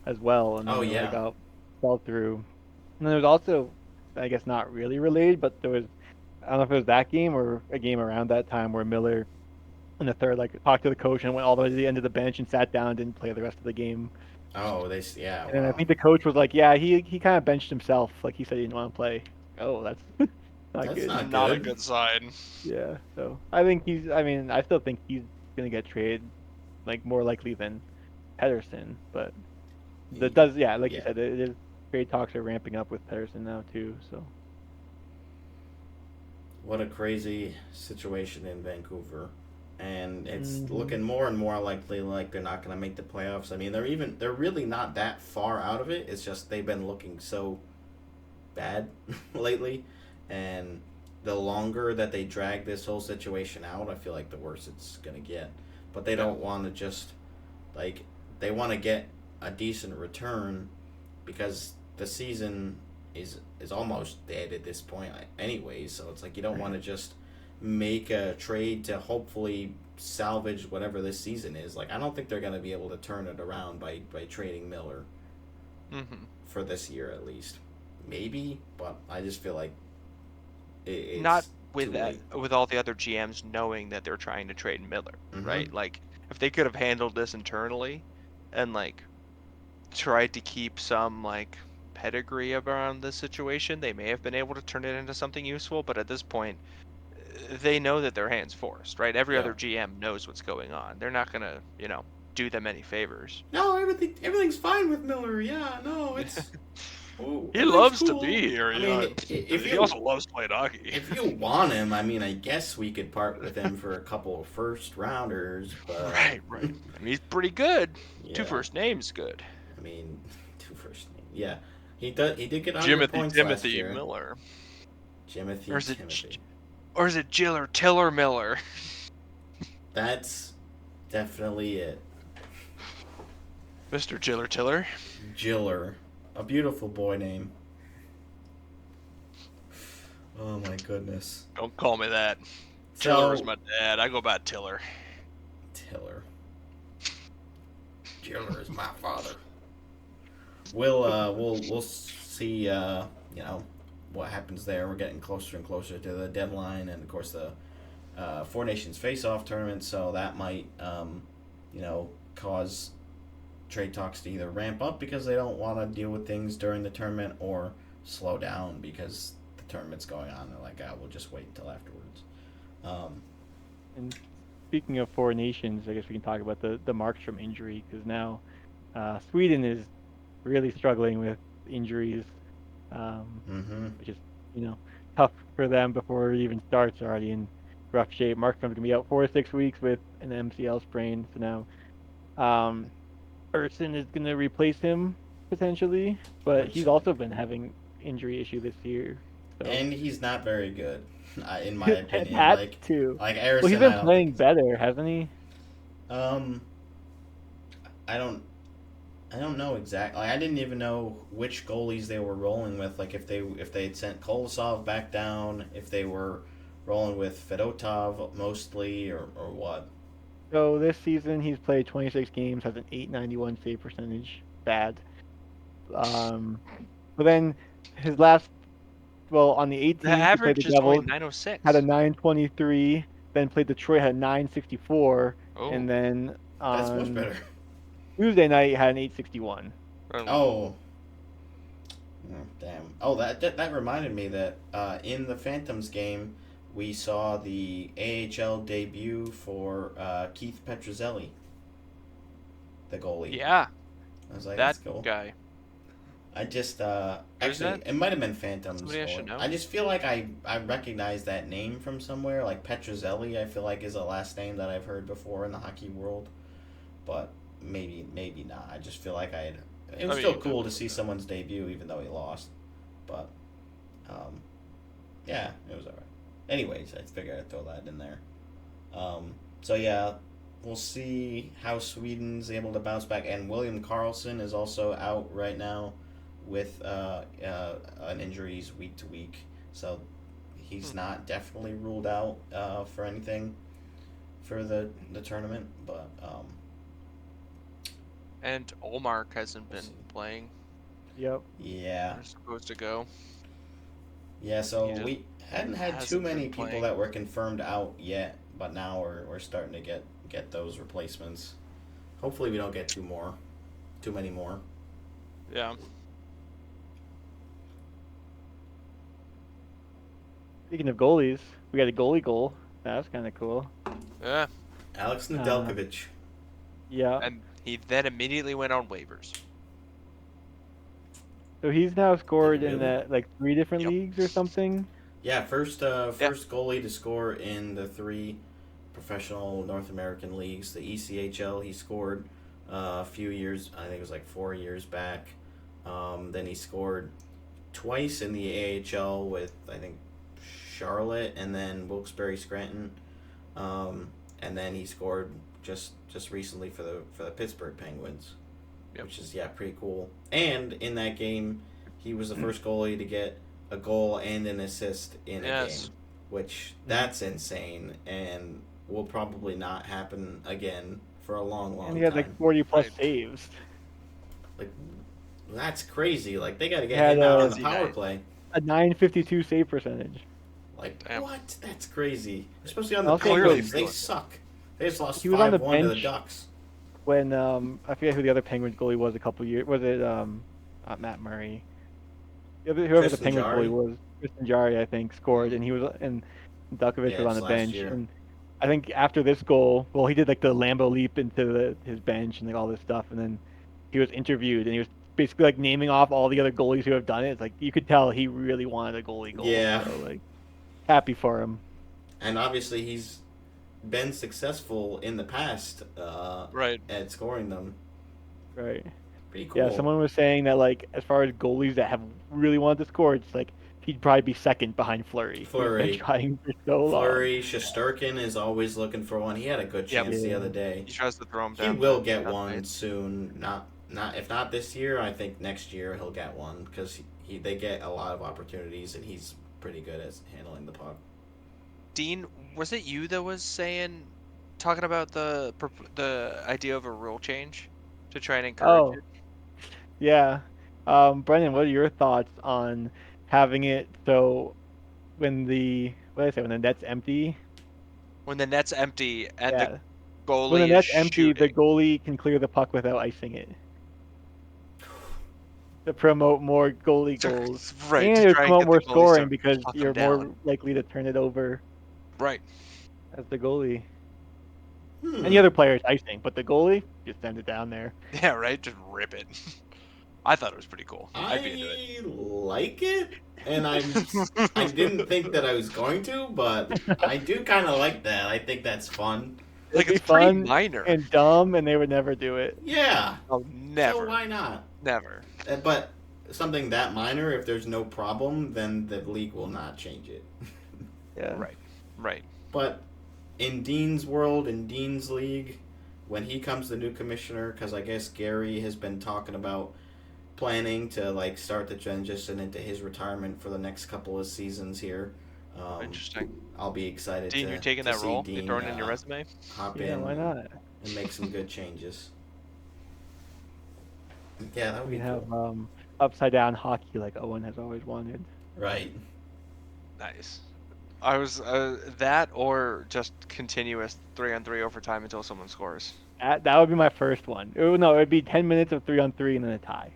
as well, and then like fell through. And then there was also, I guess not really related, but there was, I don't know if it was that game or a game around that time where Miller in the third like talked to the coach and went all the way to the end of the bench and sat down and didn't play the rest of the game. Oh, And I think the coach was like, yeah, he kind of benched himself, like he said he didn't want to play. Oh, that's not good. Not a good sign. Yeah, so I think I still think he's gonna get traded, like more likely than Pedersen, but you said, it is, trade talks are ramping up with Pedersen now too. So what a crazy situation in Vancouver, and it's looking more and more likely like they're not going to make the playoffs. I mean, they're really not that far out of it. It's just they've been looking so bad lately, and the longer that they drag this whole situation out, I feel like the worse it's going to get. But they don't want to just like they want to get a decent return because the season is almost dead at this point anyway, so it's like you don't want to just make a trade to hopefully salvage whatever this season is. Like I don't think they're going to be able to turn it around by trading Miller for this year at least. Maybe, but I just feel like it's not with that with all the other GMs knowing that they're trying to trade Miller, right? Like if they could have handled this internally and like tried to keep some like pedigree around this situation, they may have been able to turn it into something useful, but at this point they know that their hands forced, right? Every other GM knows what's going on. They're not gonna, do them any favors. No, everything's fine with Miller. Yeah, no, it's he loves to be here. I mean, he also loves playing hockey. If you want him, I mean, I guess we could part with him for a couple of first rounders. But right. I mean, he's pretty good. Yeah. 2 first names good. I mean, 2 first names. Yeah, he did get 100 points last year. Miller. Timothy. Or is it Jiller Tiller Miller? That's definitely it. Mr. Jiller Tiller. Jiller. A beautiful boy name. Oh my goodness. Don't call me that. Tiller is my dad. I go by Tiller. Tiller. Jiller is my father. We'll see what happens there. We're getting closer and closer to the deadline, and of course the Four Nations Face-Off tournament. So that might cause trade talks to either ramp up because they don't want to deal with things during the tournament, or slow down because the tournament's going on. They're like, we'll just wait until afterwards. And speaking of Four Nations, I guess we can talk about the Markstrom injury, because now Sweden is really struggling with injuries, which is tough for them before it even starts already. And rough shape. Markstrom's going to be out 4 to 6 weeks with an MCL sprain. So now Erson is going to replace him potentially, but Which, he's also been having injury issue this year. So and he's not very good, in my opinion. that too. Like Well, he's Harrison, been I don't think playing better, hasn't he? Um, I don't. I don't know exactly. Like, I didn't even know which goalies they were rolling with. Like if they had sent Kolosov back down, if they were rolling with Fedotov mostly, or what. So this season he's played 26 games, has an 891 save percentage. Bad. Um, but then his last, well, on the The 18th he played the average is only Devils, had a 906. 923. Then played Detroit, had a 964, Oh, and then That's much on better. Tuesday night had an 861. Oh. Damn. Oh, that reminded me that in the Phantoms game, we saw the AHL debut for Keith Petruzzelli, the goalie. yeah, I was like, that that's cool. guy. I just Who's actually that? it might have been Phantoms. Somebody I should know. I just feel like I recognize that name from somewhere. Like Petruzzelli, I feel like is a last name that I've heard before in the hockey world, but maybe not. I just feel like I had. It was still cool to see someone's debut, even though he lost. But yeah, it was alright. Anyways, I figured I'd throw that in there. So yeah, we'll see how Sweden's able to bounce back, and William Karlsson is also out right now with an injuries week to week, so he's not definitely ruled out for anything for the tournament, but And Olmark hasn't we'll been see. playing. Yep. Yeah. They're supposed to go. Yeah, so He just we hadn't had too hasn't been many people playing. that were confirmed out yet, but now we're starting to get those replacements. Hopefully we don't get too many more. Yeah. Speaking of goalies, we got a goalie goal. That's kind of cool. Yeah. Alex Nedeljkovic. Yeah. And he then immediately went on waivers. So he's now scored in really? that like 3 different Yep. leagues or something. Yeah, first goalie to score in the 3 professional North American leagues. The ECHL he scored a few years, I think it was like 4 years back. Then he scored twice in the AHL with I think Charlotte and then Wilkes-Barre Scranton. And then he scored just recently for the Pittsburgh Penguins. Yep. Which is pretty cool. And in that game, he was the first goalie to get a goal and an assist in a game, which that's insane and will probably not happen again for a long time. And he had like 40 plus saves. Like that's crazy. Like they got to get Had him out on the power play. A 952 save percentage. Like Damn. what? That's crazy. Especially on the Also, Penguins, they suck. They just lost he was on the 5-1 to the bench Ducks. When I forget who the other Penguins goalie was a couple years. Was it not Matt Murray? Whoever the Penguins goalie was, Tristan Jarry, I think, scored, and he was and Dukovic was on the bench. Year. And I think after this goal, well, he did like the Lambo leap into his bench and like all this stuff, and then he was interviewed, and he was basically like naming off all the other goalies who have done it. It's like you could tell he really wanted a goalie goal. Yeah. So, like, happy for him. And obviously he's been successful in the past at scoring them. Right. Pretty cool. Yeah, someone was saying that like as far as goalies that have really wanted to score, it's like he'd probably be second behind Fleury. He's been trying for so long. Fleury, Shesterkin is always looking for one. He had a good chance the other day. He tries to throw him down. He will get one soon. Not if not this year. I think next year he'll get one because they get a lot of opportunities and he's pretty good at handling the puck. Dean, was it you that was talking about the idea of a rule change to try and encourage it? Yeah. Brendan, what are your thoughts on having it so when the net's empty? When the net's empty and the goalie when the net's is empty, shooting. the goalie can clear the puck without icing it. To promote more goalie goals. Right. And to promote more scoring because you're more likely to turn it over. Right. As the goalie. Any other player is icing, but the goalie, just send it down there. Yeah, right? Just rip it. I thought it was pretty cool. I like it. and I didn't think that I was going to, but I do kind of like that. I think that's fun. It'd be it's pretty fun minor. and dumb, and they would never do it. Yeah. Oh, never. So why not? Never. But something that minor, if there's no problem, then the league will not change it. Yeah. Right. But in Dean's world, in Dean's league, when he comes the new commissioner, because I guess Gary has been talking about planning to like start the transition into his retirement for the next couple of seasons here. Interesting. I'll be excited Dean, to you're taking to that see role? Dean You're throwing in your resume? hop Yeah, in why not? and make some good changes. Yeah, that would We be have cool. upside down hockey like Owen has always wanted. Right. Nice. I was that or just continuous 3-on-3 overtime until someone scores. That would be my first one. No, it would be 10 minutes of 3-on-3 and then a tie.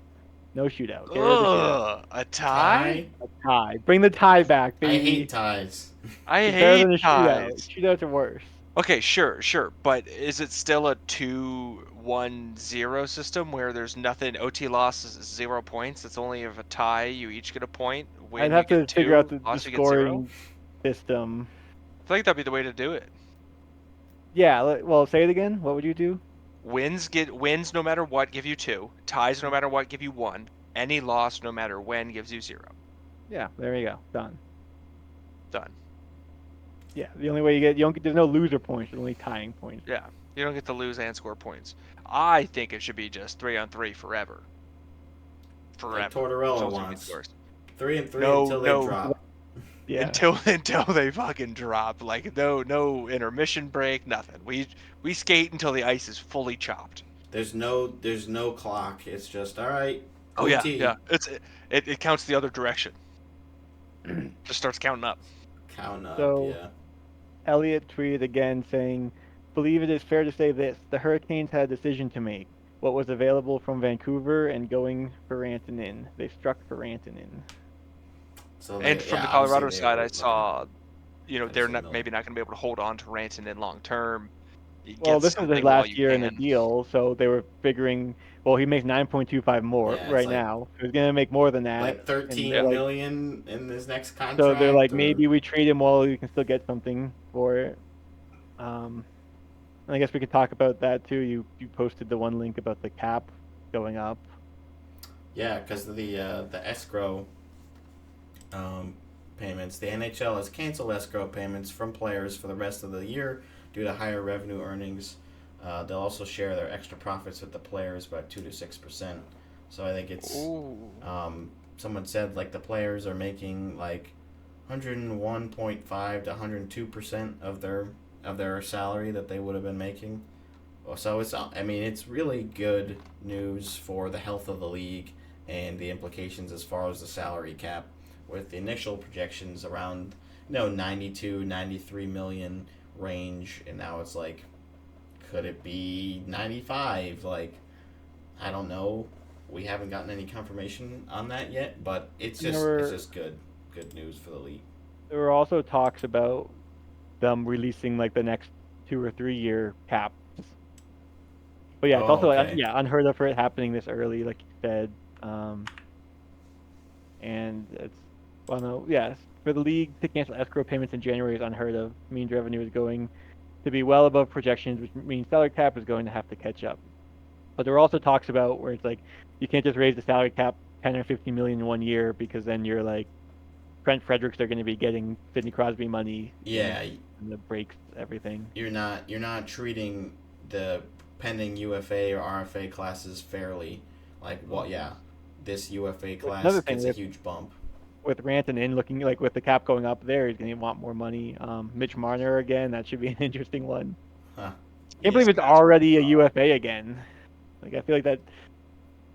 No shootout. Get rid of the shootout. Ugh, a tie? A tie. Bring the tie back, I hate baby. ties. I It's better hate than a shootout. ties. Shootouts are worse. Okay, sure, but is it still a 2-1-0 system where there's nothing? OT loss is 0 points. It's only if a tie you each get a point. I'd Win you have get to figure out 2. the Loss you get 0. scoring system. I feel like that'd be the way to do it. Yeah, well, say it again. What would you do? Wins no matter what give you 2. Ties no matter what give you 1. Any loss no matter when gives you 0. Yeah, there you go. Done. Done. Yeah, the only way you don't get, there's no loser points, there's only tying points. Yeah, you don't get to lose and score points. I think it should be just 3-on-3 forever. Like Tortorella wants. 3-and-3 until they drop. Yeah. Until they fucking drop. Like no intermission break, nothing. We skate until the ice is fully chopped. There's no clock. It's just all right. Oh OT. yeah. It counts the other direction. Just starts counting up. Count up, So, yeah. Elliott tweeted again saying, "Believe it is fair to say this: the Hurricanes had a decision to make. What was available from Vancouver and going for Rantanen. They struck for Rantanen." So And from the Colorado side, I were saw, they're signal. maybe not going to be able to hold on to Rantanen long term. Well, this is his last year in the deal, so they were figuring. Well, he makes 9.25 more right now. So he's gonna make more than that. Like 13 million in his next contract. So they're like, maybe we trade him while we can still get something for it. And I guess we could talk about that too. You posted the one link about the cap going up. Yeah, because of the escrow payments. The NHL has canceled escrow payments from players for the rest of the year due to higher revenue earnings. They'll also share their extra profits with the players by 2 to 6%. So I think it's someone said like the players are making like 101.5 to 102% of their salary that they would have been making. So it's really good news for the health of the league and the implications as far as the salary cap, with the initial projections around 92, 93 million range, and now it's like, could it be 95? Like, I don't know. We haven't gotten any confirmation on that yet, but it's just good news for the league. There were also talks about them releasing like the next 2 or 3 year cap. But yeah, it's also okay. unheard of for it happening this early, like you said. And it's for the league to cancel escrow payments in January is unheard of. It means revenue is going to be well above projections, which means salary cap is going to have to catch up. But there were also talks about where it's like you can't just raise the salary cap 10 or 15 million in 1 year, because then you're like Trent Fredericks are going to be getting Sidney Crosby money. Yeah, and the breaks everything. You're not treating the pending UFA or RFA classes fairly. Like, this UFA class gets a huge bump. With Rantanen looking like with the cap going up there, he's going to want more money. Mitch Marner again, that should be an interesting one. Huh. Can't believe it's already a UFA again. Like, I feel like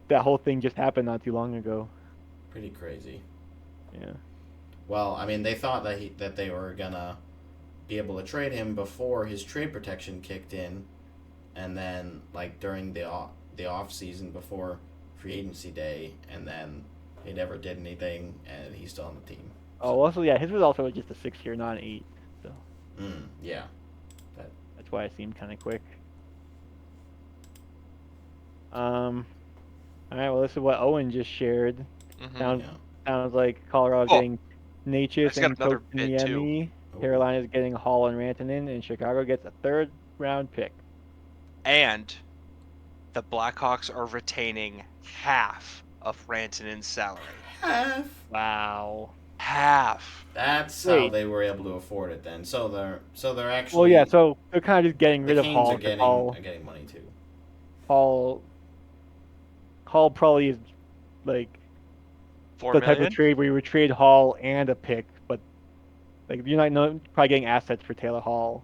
that whole thing just happened not too long ago. Pretty crazy. Yeah. Well, I mean, they thought that they were gonna be able to trade him before his trade protection kicked in, and then like during the off season before free agency day, and then he never did anything, and he's still on the team. So. Oh, also his was also just a 6-year, not 8. So. Yeah. That's why it seemed kind of quick. All right. Well, this is what Owen just shared. Mm-hmm. sounds like Colorado's Oh, getting I Natchez just got and another bid too. Kokiniemi. Carolina's getting Hall and Rantanen, and Chicago gets a 3rd-round pick. And the Blackhawks are retaining half of Rantanen's salary. Half. Wow. Half. That's how Wait. they were able to afford it then. So they're actually. Well, yeah. So they're kind of just getting the rid of Canes Hall are because getting money too. Hall probably is like $4 the type of million? trade where you would trade Hall and a pick, but like you're not probably getting assets for Taylor Hall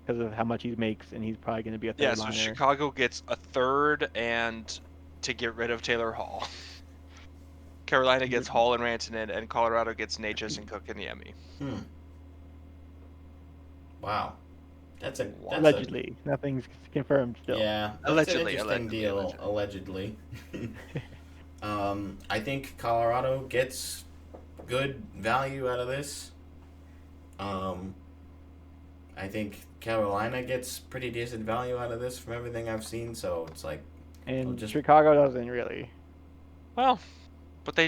because of how much he makes, and he's probably going to be a third Yeah, so liner. Chicago gets a 3rd and to get rid of Taylor Hall. Carolina gets Hall and Rantanen, and Colorado gets Natchez and Kokiniemi. Wow. That's Allegedly. Nothing's confirmed still. Yeah, that's Allegedly, an interesting deal. Allegedly. I think Colorado gets good value out of this. I think Carolina gets pretty decent value out of this from everything I've seen. So it's like, and Chicago doesn't really. Well, but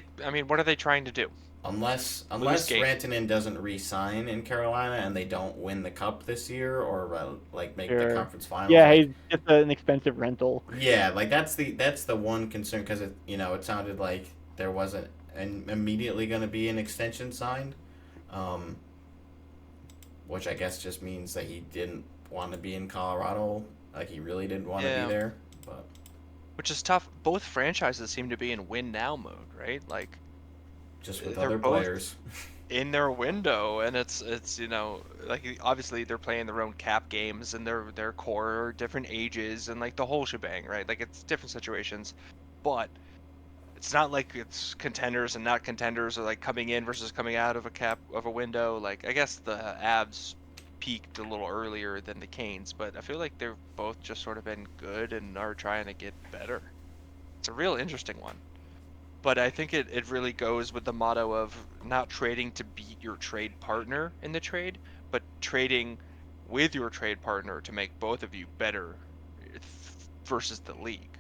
what are they trying to do? Unless Rantanen doesn't re-sign in Carolina and they don't win the cup this year or make the conference finals. Yeah, he's just an expensive rental. Yeah, like that's the one concern because it sounded like there wasn't immediately going to be an extension signed, which I guess just means that he didn't want to be in Colorado. Like he really didn't want to be there, but which is tough. Both franchises seem to be in win now mode, right? Like. Just with other players in their window, and it's like obviously they're playing their own cap games and their core are different ages and like the whole shebang, right? Like it's different situations, but it's not like it's contenders and not contenders or like coming in versus coming out of a window. Like I guess the Avs peaked a little earlier than the Canes, but I feel like they've both just sort of been good and are trying to get better. It's a real interesting one. But I think it really goes with the motto of not trading to beat your trade partner in the trade, but trading with your trade partner to make both of you better versus the league.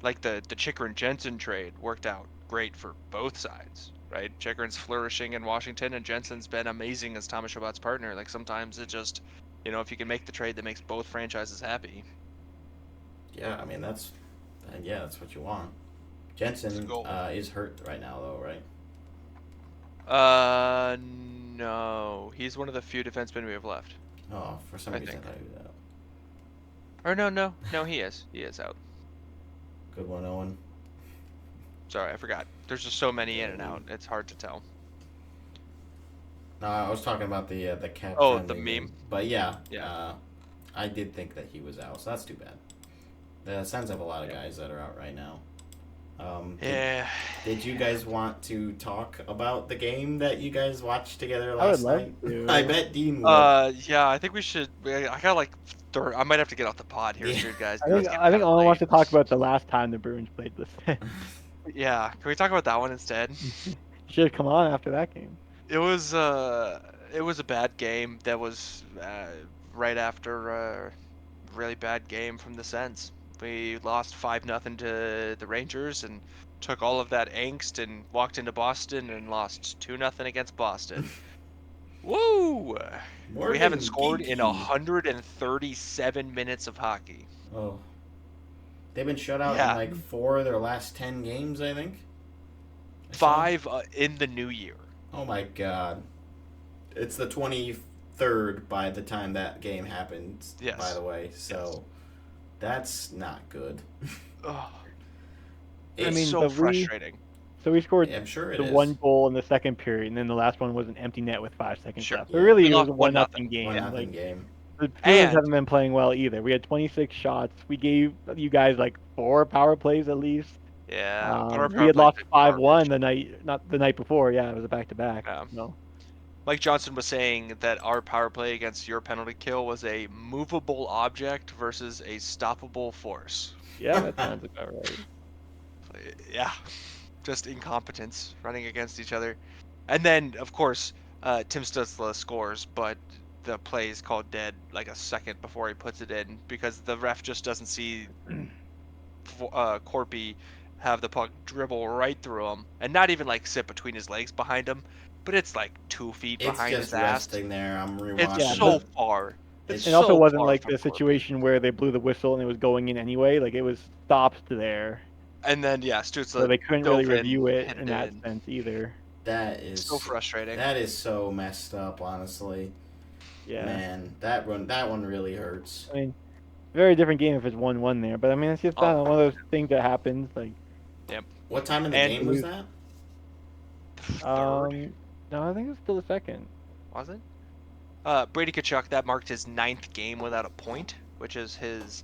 Like the Chychrun Jensen trade worked out great for both sides, right? Chychrun's flourishing in Washington, and Jensen's been amazing as Thomas Chabot's partner. Like sometimes it just, if you can make the trade that makes both franchises happy. Yeah, I mean that's what you want. Jensen is hurt right now, though, right? No. He's one of the few defensemen we have left. Oh, for some reason I thought he was out. Or no, he is. He is out. Good one, Owen. Sorry, I forgot. There's just so many in and out. It's hard to tell. No, I was talking about the cap. Oh, the meme. But yeah. I did think that he was out, so that's too bad. The Sens have a lot of guys that are out right now. Did you guys want to talk about the game that you guys watched together last night? I bet Dean would. Yeah, I think we should. I got I might have to get off the pod here soon, guys. I think Owen wants to talk about the last time the Bruins played the Sens. Yeah, can we talk about that one instead? You should have come on after that game. It was a bad game. That was right after a really bad game from the Sens. We lost 5-0 to the Rangers and took all of that angst and walked into Boston and lost 2-0 against Boston. Woo! We haven't scored in 137 minutes of hockey. Oh. They've been shut out in 4 of their last 10 games, I think. 5 in the new year. Oh my god. It's the 23rd by the time that game happened, by the way. So that's not good. It's so frustrating. So we scored the one goal in the second period, and then the last one was an empty net with 5 seconds left. So really, it was a 1-0 game. 1-0 game. The Bruins haven't been playing well either. We had 26 shots. We gave you guys 4 power plays at least. Yeah. We had lost 5-1 not the night before. Yeah, it was a back-to-back. No. Mike Johnson was saying that our power play against your penalty kill was a movable object versus a stoppable force. Yeah, that sounds about right. Yeah, just incompetence running against each other. And then, of course, Tim Stutzla scores, but the play is called dead a second before he puts it in because the ref just doesn't see Corpy have the puck dribble right through him, and not even like sit between his legs behind him, but it's like 2 feet It's behind just his ass. resting there. I'm It's Yeah, rewatching so but it. far. It's It's it also so wasn't far like from the the corner. situation where they blew the whistle and it was going in anyway. Like it was stopped there, And then yeah, so Stützle they couldn't really dove in, review it hit in it that in. sense either. So frustrating. that is so messed up. Honestly, Yeah, man, that one really hurts. I mean, very different game if it's 1-1 there, but I mean, it's just Oh, one of those things that happens. Like, yep. What time in the And game was that? third, no, I think it's still the second. was it? Brady Tkachuk, that marked his 9th game without a point, which is his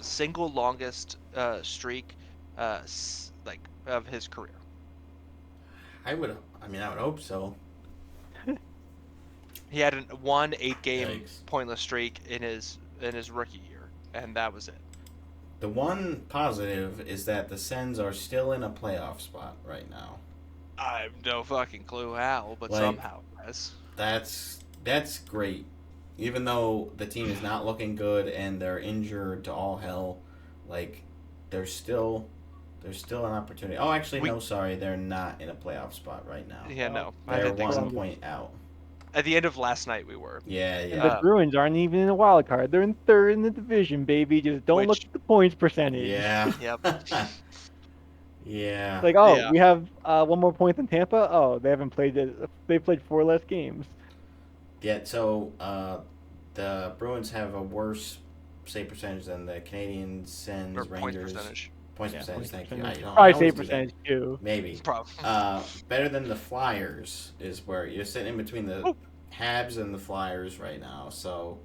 single longest streak, like of his career. I would hope so. He had one 8-game Yikes. pointless streak in his rookie year, and that was it. The one positive is that the Sens are still in a playoff spot right now. I have no fucking clue how, but Like, somehow, yes. That's great. Even though the team is not looking good and they're injured to all hell, like there's still an opportunity. Oh, actually, no, sorry, they're not in a playoff spot right now. Yeah, no, I They're didn't think so. 1 point out. At the end of last night, we were. Yeah, And the yeah, Bruins aren't even in a wild card. They're in third in the division, baby. Just don't look Which, at the points percentage. yeah, yep, yeah. Like, oh, yeah. we have one more point than Tampa. Oh, they haven't played it. They played 4 less games. Yeah. So the Bruins have a worse save percentage than the Canadiens, Sens, Or point Rangers. percentage. Points Yeah, percentage. points Thank you. percentage. I Probably always save do that. percentage too. Maybe. Problem. Better than the Flyers is where you're sitting in between the Oh. Habs and the Flyers right now. So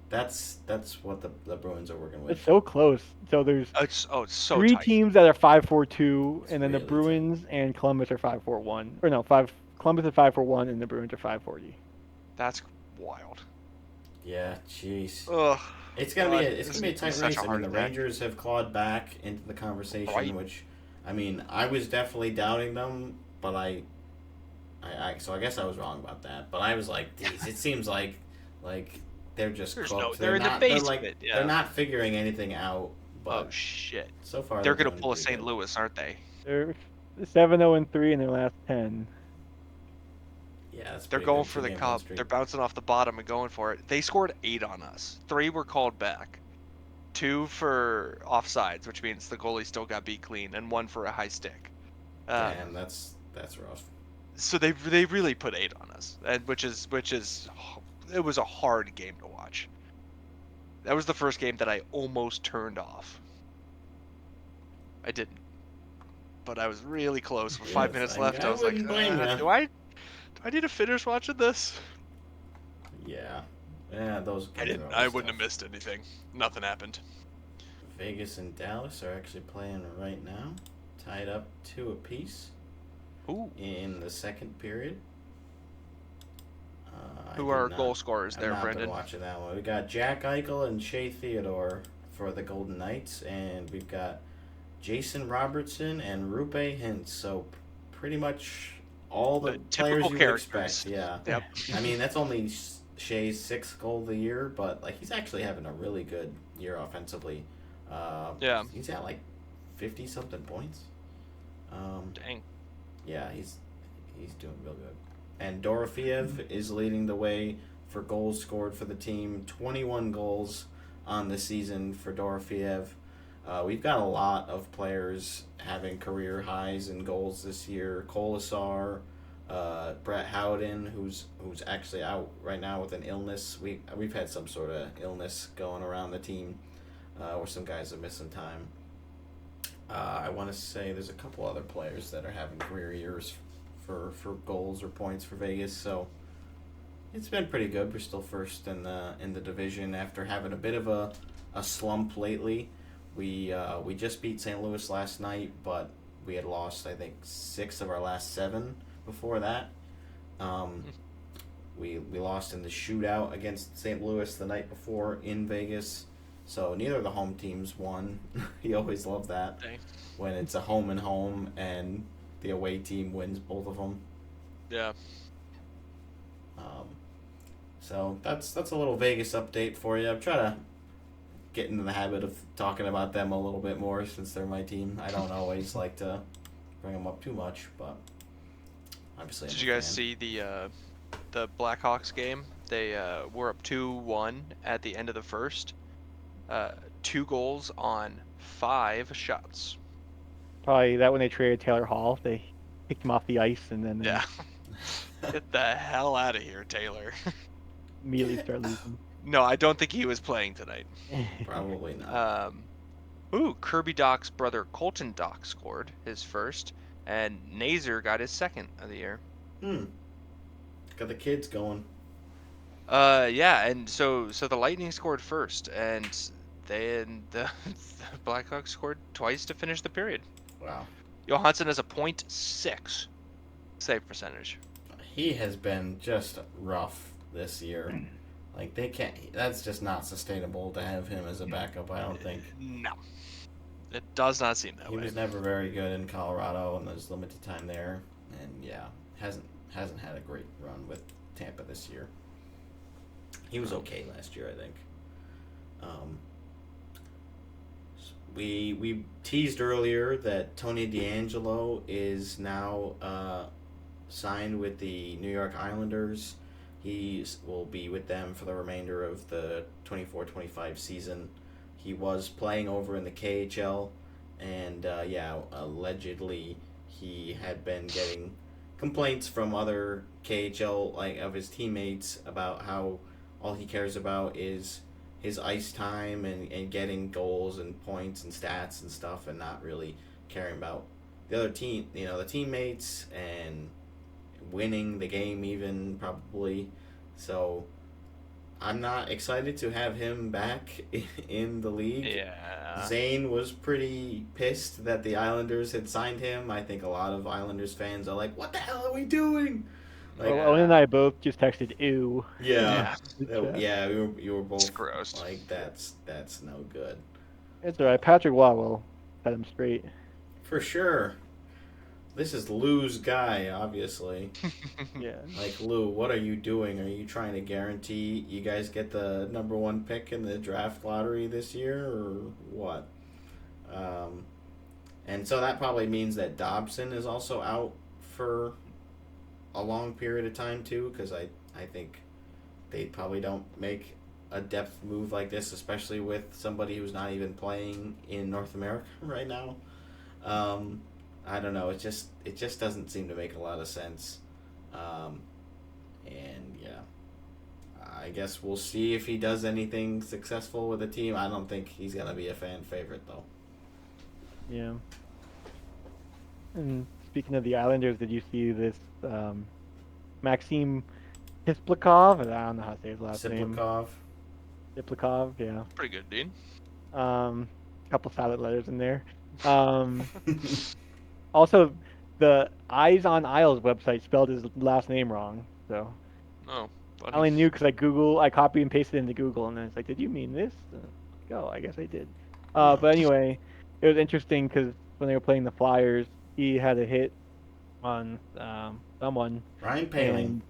that's what the Bruins are working with. It's so close. So there's It's so 3 tight. teams that are 5-4-2, It's and then the really Bruins and Columbus are 5-4-1. Or no, Columbus is 5-4-1, and the Bruins are 5-40. That's wild. Yeah, jeez. Ugh. It's gonna be a tight such race. a I mean, heart the attack. Rangers have clawed back into the conversation, Right. which, I mean, I was definitely doubting them, but so I guess I was wrong about that. But I was like, geez, it seems like they're just cooked. They're in the not, basement. They're Yeah. not figuring anything out. But Oh shit. so far They're gonna doing pull a pretty Oh, St. good. Louis, aren't they? They're 7-0-3 in their last 10. Yeah, that's They're pretty going good. for the 2-game win cup. streak. They're bouncing off the bottom and going for it. They scored 8 on us. 3 were called back. 2 for offsides, which means the goalie still got beat clean, and 1 for a high stick. Damn, that's rough. So they really put 8 on us, and which is it was a hard game to watch. That was the first game that I almost turned off. I didn't, but I was really close. With 5 minutes left, I was like, wouldn't blame ya. do I need to finish watching this? Yeah, those. I games didn't. are I always wouldn't have tough. missed anything. Nothing happened. Vegas and Dallas are actually playing right now, tied up 2 apiece. Ooh. In the second period. Who are our goal scorers there, I've Brendan? been watching that one. We got Jack Eichel and Shea Theodore for the Golden Knights, and we've got Jason Robertson and Rupe Hintz. So pretty much all the players typical you would characters. expect. Yeah. Yep. I mean, that's only Shea's 6th goal of the year, but like he's actually having a really good year offensively. Yeah. He's at like 50 something points. Dang. Yeah, he's doing real good. And Dorofeev is leading the way for goals scored for the team. 21 goals on the season for Dorofeev. We've got a lot of players having career highs in goals this year. Kolasar, Brett Howden, who's actually out right now with an illness. We've had some sort of illness going around the team, where some guys are missing time. I want to say there's a couple other players that are having career years for goals or points for Vegas. So it's been pretty good. We're still first in the division after having a bit of a slump lately. We just beat St. Louis last night, but we had lost I think 6 of our last 7 before that. We lost in the shootout against St. Louis the night before in Vegas. So neither of the home teams won. You always love that. Dang. When it's a home and home and the away team wins both of them. Yeah. So that's a little Vegas update for you. I'm trying to get into the habit of talking about them a little bit more since they're my team. I don't always like to bring them up too much, but obviously. Did you guys see the Blackhawks game? They were up 2-1 at the end of the first. 2 goals on 5 shots. Probably that when they traded Taylor Hall, they kicked him off the ice and then Yeah. Get the hell out of here, Taylor. immediately start losing. No, I don't think he was playing tonight. Probably not. Kirby Dach's brother Colton Dach scored his first, and Nazer got his second of the year. Got the kids going. Yeah, and so the Lightning scored first, and the Blackhawks scored twice to finish the period. Wow. Johansson has a .6 save percentage. He has been just rough this year. Like, they can't. That's just not sustainable to have him as a backup, I don't think. No. It does not seem that way. He was never very good in Colorado, and there's limited time there. And, yeah, hasn't had a great run with Tampa this year. He was okay last year, I think. We teased earlier that Tony DeAngelo is now signed with the New York Islanders. He will be with them for the remainder of the 24-25 season. He was playing over in the KHL, and allegedly he had been getting complaints from other KHL, like, of his teammates about how all he cares about is his ice time and getting goals and points and stats and stuff, and not really caring about the other team, the teammates, and winning the game even, probably. So I'm not excited to have him back in the league. Yeah. Zane was pretty pissed that the Islanders had signed him. I think a lot of Islanders fans are like, what the hell are we doing? Like, Owen and I both just texted ew. Yeah. Yeah, you were both it's gross. like, that's no good. It's alright. Patrick Waugh will set him straight. For sure. This is Lou's guy, obviously. Yeah. Like, Lou, what are you doing? Are you trying to guarantee you guys get the number 1 pick in the draft lottery this year, or what? And so that probably means that Dobson is also out for a long period of time, too, because I think they probably don't make a depth move like this, especially with somebody who's not even playing in North America right now. I don't know. It just doesn't seem to make a lot of sense. And yeah, I guess we'll see if he does anything successful with the team. I don't think he's gonna be a fan favorite though. Yeah. And speaking of the Islanders, did you see this Maxim Hisplikov? I don't know how to say his last name. Hisplikov, yeah. Pretty good, dude. Couple silent letters in there. Also, the Eyes on Isles website spelled his last name wrong. So. Oh. Funny. I only knew because I copied and pasted it into Google, and then it's like, did you mean this? Oh, I guess I did. But anyway, it was interesting because when they were playing the Flyers, he had a hit on someone. Ryan Poehling.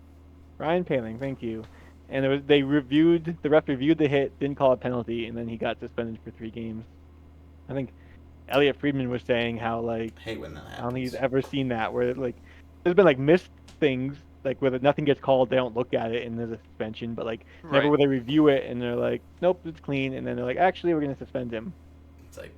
Ryan Poehling, thank you. And the ref reviewed the hit, didn't call a penalty, and then he got suspended for 3 games. I think Elliot Friedman was saying how, like, I hate when that happens. I don't think he's ever seen that, where, like, there's been, like, missed things, like, where nothing gets called, they don't look at it, and there's a suspension, but, like, never where they review it, and they're like, nope, it's clean, and then they're like, actually, we're going to suspend him. It's like,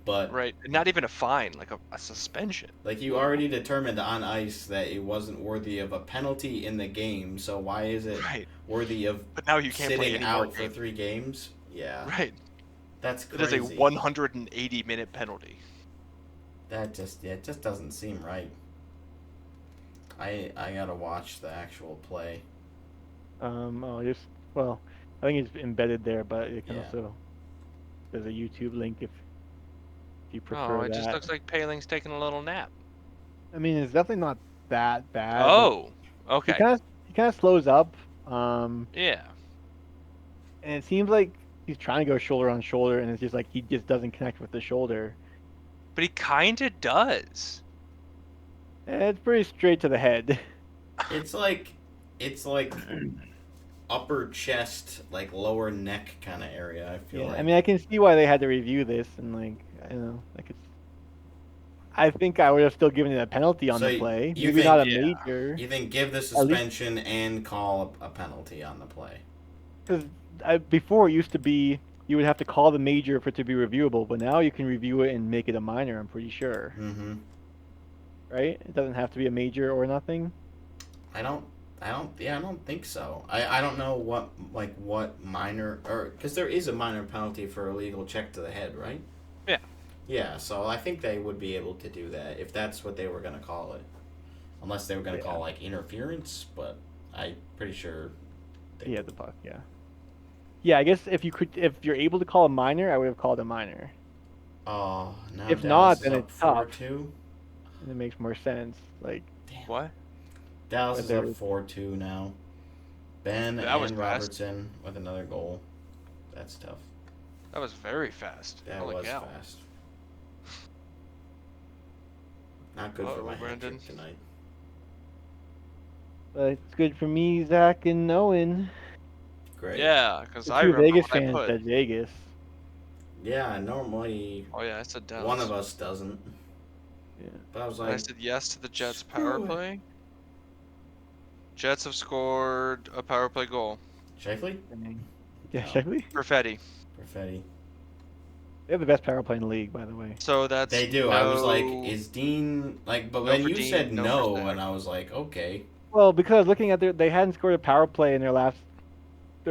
but... Right, not even a fine, like a suspension. Like, you already determined on ice that it wasn't worthy of a penalty in the game, so why is it worthy of but now you can't sitting play any out more for 3 games? Yeah. Right. That's crazy. It is a 180-minute penalty. That just doesn't seem right. I gotta watch the actual play. I think it's embedded there, but it can also, there's a YouTube link if you prefer that. It just looks like Poehling's taking a little nap. I mean, it's definitely not that bad. Oh, okay. He kind of slows up. Yeah. And it seems like he's trying to go shoulder on shoulder, and it's just like he just doesn't connect with the shoulder. But he kind of does. It's pretty straight to the head. It's like upper chest, like lower neck kind of area. I feel like. I mean, I can see why they had to review this, and like, I don't know, like it's. I think I would have still given it a penalty on So the play. you Maybe think not a Yeah. major. you think give the At least suspension and call a penalty on the play? because before it used to be you would have to call the major for it to be reviewable, but now you can review it and make it a minor. I'm pretty sure, Mm-hmm. right? It doesn't have to be a major or nothing. I don't think so. I don't know what minor, or because there is a minor penalty for illegal check to the head, right? Yeah. Yeah, so I think they would be able to do that if that's what they were going to call it. Unless they were going to call like interference, but I'm pretty sure Yeah, the puck. Yeah. Yeah, I guess if you're able to call a minor, I would have called a minor. Oh, now If Dallas not, is then up it's tough. 4-2. And it makes more sense. Like, Damn. What? Dallas is up Whether- 4-2 now. Ben That was and fast. Robertson with another goal. That's tough. That was very fast. That Holy was cow. fast. Not good for Uh-oh, my Brandon. hat trick tonight. but it's good for me, Zach and Owen. Great. Yeah, because The I two remember Vegas what I fans put. said Vegas. Yeah, normally Oh yeah, I said Dallas. one of us doesn't. Yeah. But I was And I like, said yes to the Jets screw power it. play. Jets have scored a power play goal. Shifley? Yeah, No. Shifley? Perfetti. Perfetti. They have the best power play in the league, by the way. So that's They do. No, I was like, is Dean like? But No then for you Dean, said no for no, Zach. and I was like, okay. Well, because looking at they hadn't scored a power play in their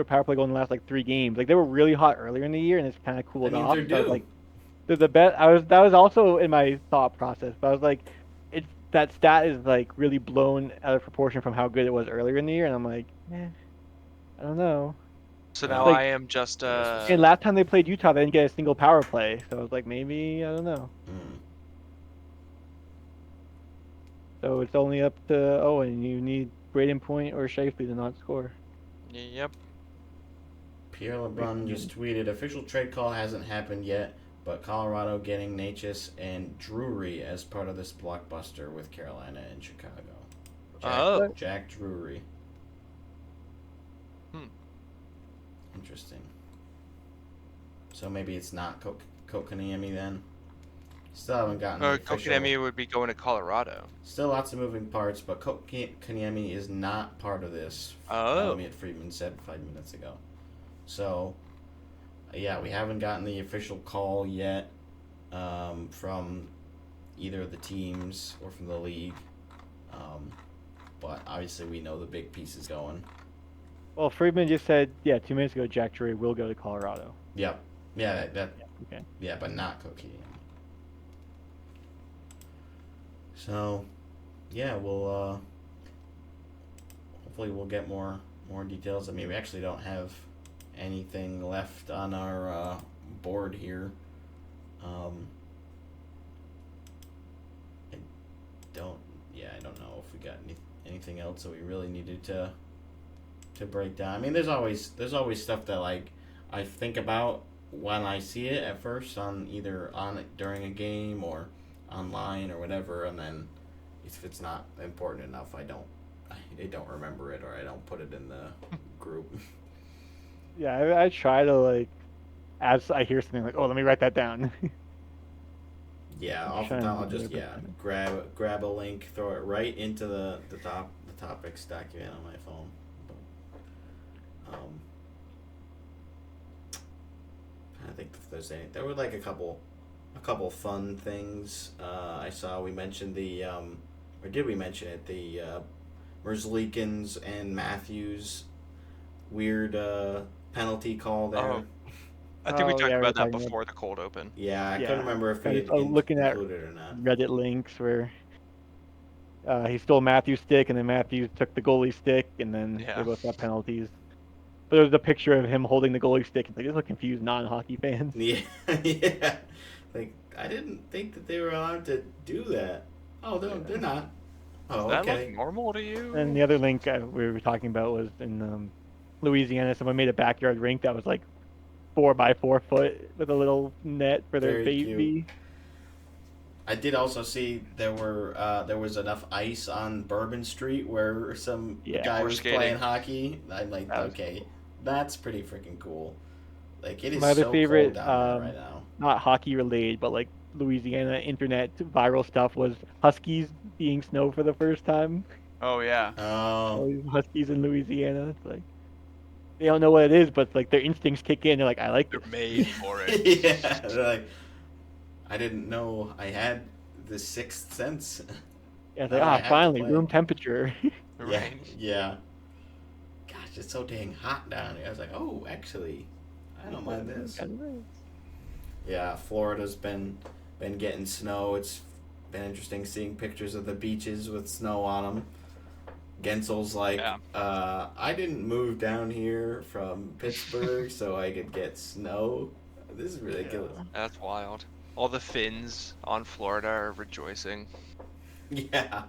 power play goal in the last like 3 games. Like they were really hot earlier in the year, and it's kind of cooled That means off. they're So I was due. like, they're the best. That was also in my thought process. But I was like, it's that stat is like really blown out of proportion from how good it was earlier in the year, and I'm like, I don't know. So Well, now like- I am just And last time they played Utah, they didn't get a single power play, so I was like, maybe I don't know. Mm. So it's only up to Owen. You need Braden Point or Shifley to not score. Yep. Pierre LeBrun just tweeted, official trade call hasn't happened yet, but Colorado getting Natchez and Drury as part of this blockbuster with Carolina and Chicago. Oh. Jack Drury. Interesting. So maybe it's not Kotkaniemi then. Still haven't gotten the official. Kotkaniemi would be going to Colorado. Still lots of moving parts, but Kotkaniemi is not part of this. Oh. Elliot Friedman said 5 minutes ago. So, yeah, we haven't gotten the official call yet from either of the teams or from the league. But obviously we know the big piece is going. Well, Friedman just said, 2 minutes ago, Jack Drury will go to Colorado. Yep. Yeah, Okay. yeah, but not Kotkaniemi. So, yeah, we'll hopefully we'll get more details. I mean, we actually don't have anything left on our board here. I don't know if we got anything else that we really needed to break down. I mean, there's always stuff that like I think about when I see it at first on it during a game or online or whatever, and then if it's not important enough, I don't remember it or I don't put it in the group. Yeah, I try to like, as I hear something like, oh, let me write that down. Yeah, I'm off the trying top, to I'll just remember. grab a link, throw it right into the topics document on my phone. But, I think if there's there were like a couple fun things I saw. We mentioned or did we mention it? The Merzlikins and Matthews weird penalty call there. Oh. I think we Oh, talked yeah, we were about that talking before the cold open. Yeah, I Yeah. couldn't remember if I we was had looking at included it or not. Reddit links where he stole Matthews' stick, and then Matthews took the goalie stick, and then Yeah. they both got penalties. But there was a picture of him holding the goalie stick. It's like, these are confused non-hockey fans. Yeah, yeah. Like I didn't think that they were allowed to do that. Oh, they're not. Oh, Does that okay. look normal to you? And the other link we were talking about was in Louisiana. Someone made a backyard rink that was like 4 by 4 foot with a little net for their Very baby. cute. I did also see there was enough ice on Bourbon Street where some guy Or was skating. playing hockey. I'm like, That was okay, cool. that's pretty freaking cool. Like it is My other so cold favorite, down there right now. not hockey related, but like Louisiana internet viral stuff was Huskies being snow for the first time. Oh yeah. Oh, All these Huskies in Louisiana. It's like they don't know what it is, but like their instincts kick in. They're like, I like They're this. made for it. yeah. They're like, I didn't know I had the sixth sense. Yeah, it's Now like, that I have to finally, play. room temperature. Yeah, Right. yeah. Gosh, it's so dang hot down here. I was like, oh, actually, I don't mind this. Yeah, Florida's been getting snow. It's been interesting seeing pictures of the beaches with snow on them. Gensel's like, Yeah. I didn't move down here from Pittsburgh so I could get snow. This is ridiculous. That's wild. All the Finns on Florida are rejoicing. Yeah.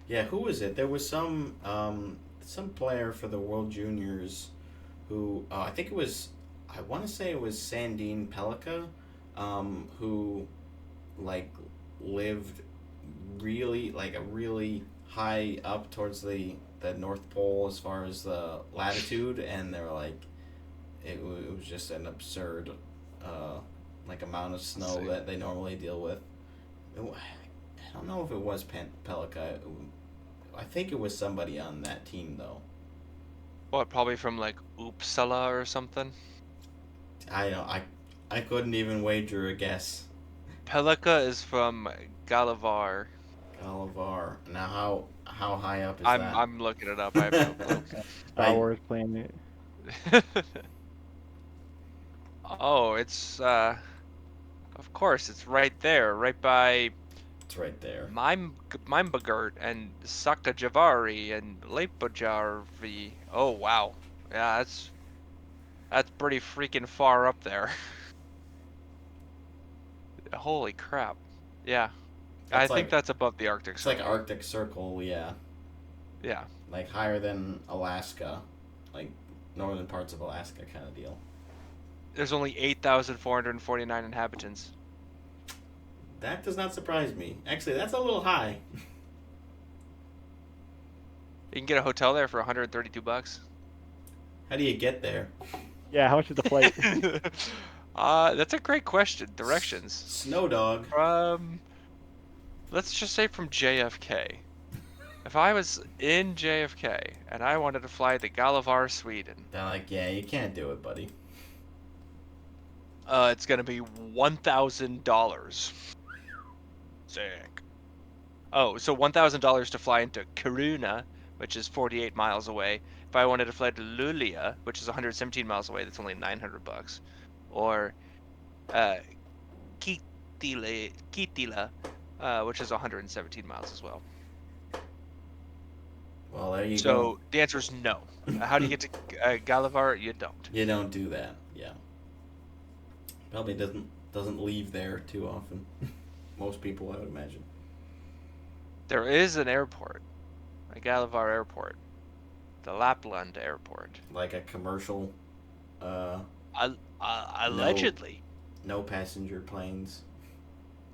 Yeah, who was it? There was some player for the World Juniors who I think it was I want to say it was Sandine Pellica, who like lived really like a really high up towards the North Pole as far as the latitude, and they were like it was just an absurd like amount of snow that they normally deal with. I don't know if it was Pellica. I think it was somebody on that team though. What, probably from like Uppsala or something? I don't. I couldn't even wager a guess. Pellica is from Galavar. Galavar. Now how high up is I'm that? I'm looking it up. I have no clue. Star Wars planet. Oh, it's of course it's right there, right by It's right there. Mimbagurt and Sakajavari and Lepajarvi. Oh wow. Yeah, that's pretty freaking far up there. Holy crap. Yeah. I think that's above the Arctic It's Circle. like Arctic Circle, yeah. Yeah. Like higher than Alaska, like northern parts of Alaska kind of deal. There's only 8,449 inhabitants. That does not surprise me. Actually, that's a little high. You can get a hotel there for $132. How do you get there? Yeah, how much is the flight? That's a great question. Directions. Snow dog. Let's just say from JFK. If I was in JFK and I wanted to fly to Galavar, Sweden, They're like, yeah, you can't do it, buddy. it's gonna be $1,000. Sick. Oh, so $1,000 to fly into Kiruna, which is 48 miles away. If I wanted to fly to Luleå, which is 117 miles away, that's only $900. Or Kittilä, which is 117 miles as well. Well, there you go. So the answer is no. How do you get to Galavar? You don't. You don't do that. Yeah. Probably doesn't leave there too often. Most people, I would imagine. There is an airport, a Galavar airport, the Lapland airport. Like a commercial. Allegedly. No passenger planes.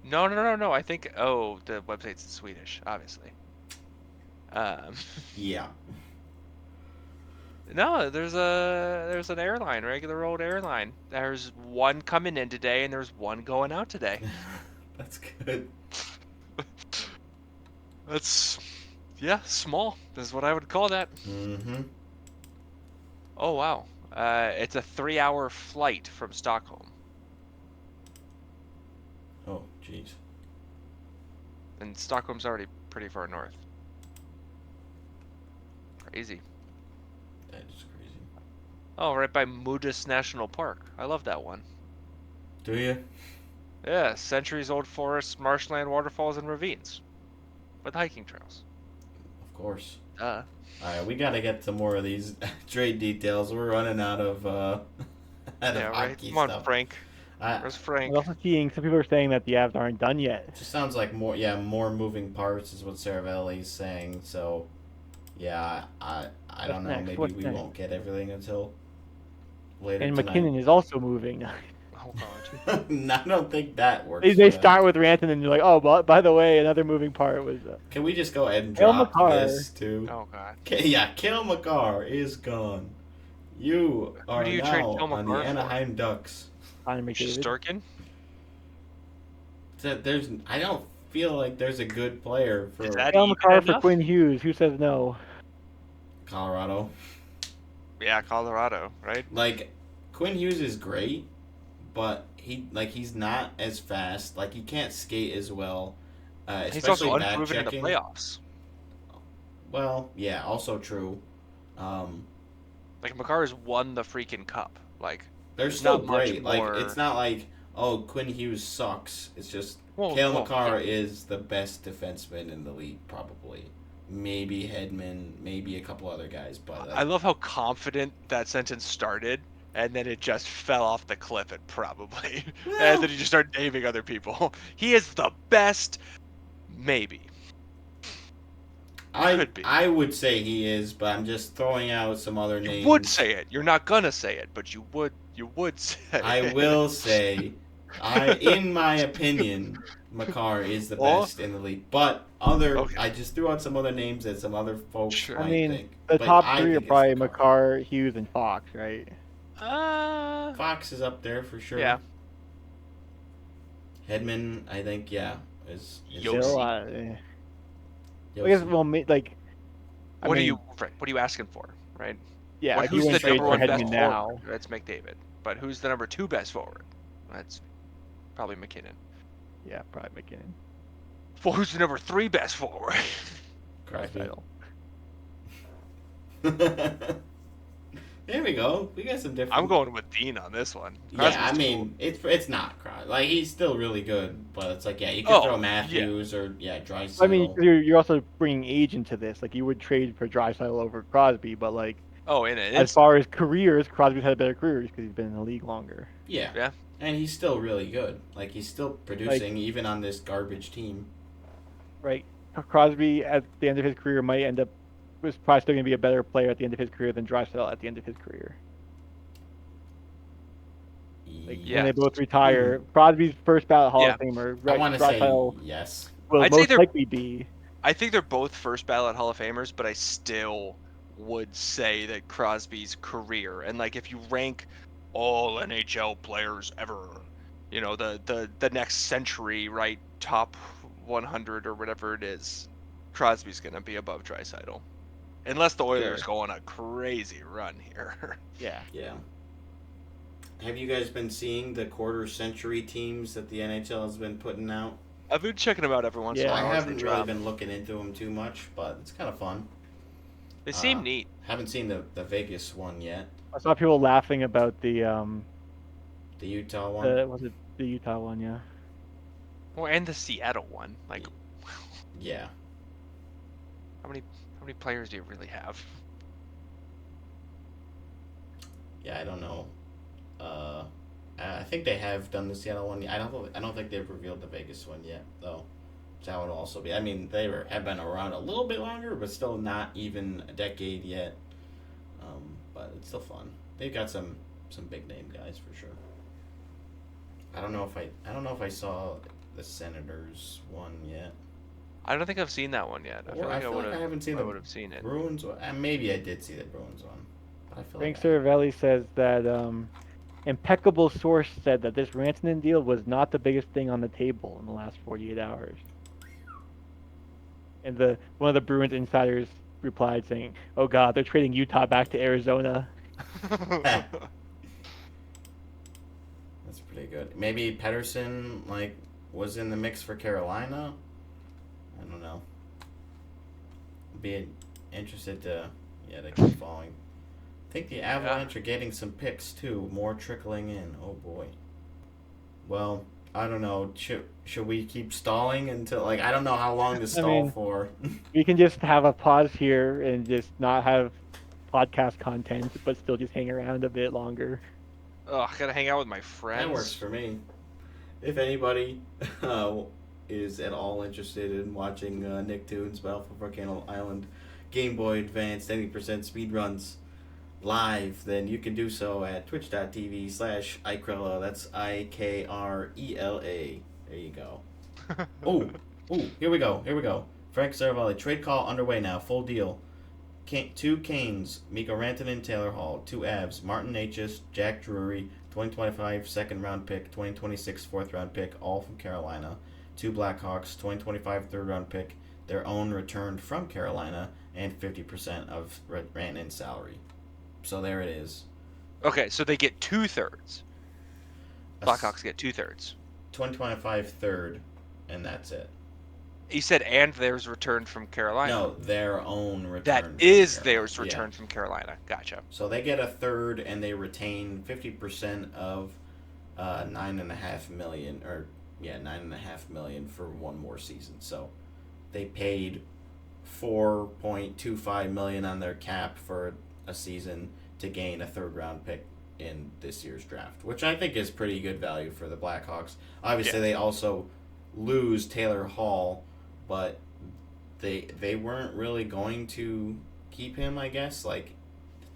No. I think. Oh, the website's in Swedish, obviously. Yeah. No, there's an airline, regular old airline. There's one coming in today, and there's one going out today. That's good. That's small. That's what I would call that. Mm-hmm. Oh wow. It's a 3-hour flight from Stockholm. Oh, jeez. And Stockholm's already pretty far north. Crazy. That is crazy. Oh, right by Moodus National Park. I love that one. Do you? Yeah, centuries-old forests, marshland, waterfalls, and ravines. With hiking trails. Of course. Duh. Alright, we gotta get to more of these trade details. We're running out of hockey Come on, stuff. Frank. Where's Frank? I'm also seeing some people are saying that the Avs aren't done yet. It just sounds like more moving parts is what Saravelli's saying. So, yeah, I don't know. Next? Maybe What's we next? won't get everything until later And tonight. McKinnon is also moving. Oh God. I don't think that works. They start with Rantanen, and you're like, oh, but by the way, another moving part was. Can we just go ahead and Cale drop Makar. this too? Oh God. Yeah, Cale Makar is gone. You are Who do you trade now Cale on the Makar for? Anaheim Ducks. Connor McDavid. Shesterkin? I don't feel like there's a good player for Is that Cale even Makar for enough? Quinn Hughes. Who says no? Colorado. Yeah, Colorado, right? Like, Quinn Hughes is great, but he's not as fast. Like, he can't skate as well. He's Especially also back unproven in the checking. playoffs. Well, yeah, also true. Like Makar has won the freaking cup. Like They're still not much great. Like, more- it's not like, oh, Quinn Hughes sucks. It's just Well, Cale well, Makar yeah. is the best defenseman in the league, probably. Maybe Hedman, maybe a couple other guys, but I love how confident that sentence started, and then it just fell off the cliff. It probably, and then you just start naming other people. He is the best, maybe. Could be. I would say he is, but I'm just throwing out some other You names. would say it. You're not gonna say it, but you would. You would say it. I will say, in my opinion, Makar is the Well, best in the league. But I just threw out some other names that some other folks Sure. might I mean, think. the But top I three are think it's probably Makar, Hughes, and Fox, right? Fox is up there for sure. Yeah. Hedman, I think, is Yossi. Still, Yossi. I guess like. What are you asking for, right? Yeah, Well, like who's you the wouldn't trade number for one Hedman best now. forward? That's McDavid. But who's the number 2 best forward? That's probably McKinnon. Yeah, probably McKinnon. Well, who's the number 3 best forward? Crosby. Draisaitl. There we go. We got some different. I'm going with Dean on this one. Yeah, I Crosby's mean, it's not Crosby. Like, he's still really good, but it's like, you could Oh, throw Matthews or Draisaitl. I mean, you're also bringing age into this. Like you would trade for Draisaitl over Crosby, but like as far as careers, Crosby's had better careers because he's been in the league longer. Yeah, and he's still really good. Like he's still producing even on this garbage team. Right, Crosby at the end of his career was probably still going to be a better player at the end of his career than Draisaitl at the end of his career. Like when they both retire, Crosby's first ballot Hall of Famer. I want to say yes. Will I'd most say likely be. I think they're both first ballot Hall of Famers, but I still would say that Crosby's career, and like if you rank all NHL players ever, the next century, right, top 100 or whatever it is, Crosby's going to be above Draisaitl. Unless the Oilers go on a crazy run here. Yeah. Have you guys been seeing the quarter century teams that the NHL has been putting out? I've been checking them out every once in a while. I haven't really been looking into them too much, but it's kind of fun. They seem neat. Haven't seen the Vegas one yet. I saw people laughing about the Utah one. Was it the Utah one? Yeah. Well, and the Seattle one. Like, yeah. How many players do you really have? Yeah, I don't know. I think they have done the Seattle one. I don't think they've revealed the Vegas one yet, though. So that would also be. I mean, have been around a little bit longer, but still not even a decade yet. But it's still fun. They've got some big name guys for sure. I don't know if I saw the Senators one yet. I don't think I've seen that one yet. I feel like I haven't seen I would have seen it. Bruins one. Maybe I did see the Bruins one. But I feel Frank Cervelli says that impeccable source said that this Rantanen deal was not the biggest thing on the table in the last 48 hours. And one of the Bruins insiders replied saying, "Oh God, they're trading Utah back to Arizona." That's pretty good. Maybe Pettersson was in the mix for Carolina. I don't know. Be interested to keep following. I think the Avalanche are getting some picks too, more trickling in. Oh boy. Well, I don't know. Should we keep stalling until I don't know how long to stall for. We can just have a pause here and just not have podcast content, but still just hang around a bit longer. Oh, I gotta hang out with my friends. That works for me. If anybody is at all interested in watching Nicktoons Battle for Volcano Island Game Boy Advance 80% speedruns, live, then you can do so at twitch.tv/ikrela. That's IKRELA. There you go. Oh, here we go. Frank Saravalli, trade call underway now. Full deal. Two Canes, Mikko Rantanen, Taylor Hall. Two Avs, Martin Necas, Jack Drury, 2025 second round pick, 2026 fourth round pick, all from Carolina. Two Blackhawks, 2025 third round pick, their own returned from Carolina, and 50% of Rantanen's salary. So there it is. Okay, so they get 2/3. Blackhawks get 2/3. 2025 third, and that's it. You said and theirs returned from Carolina. No, their own return. That from is Carolina. theirs returned from Carolina. Gotcha. So they get a third, and they retain 50% of $9.5 million, $9.5 million for one more season. So they paid $4.25 million on their cap for a season to gain a third round pick in this year's draft, which I think is pretty good value for the Blackhawks. Obviously, They also lose Taylor Hall, but they weren't really going to keep him, I guess. Like,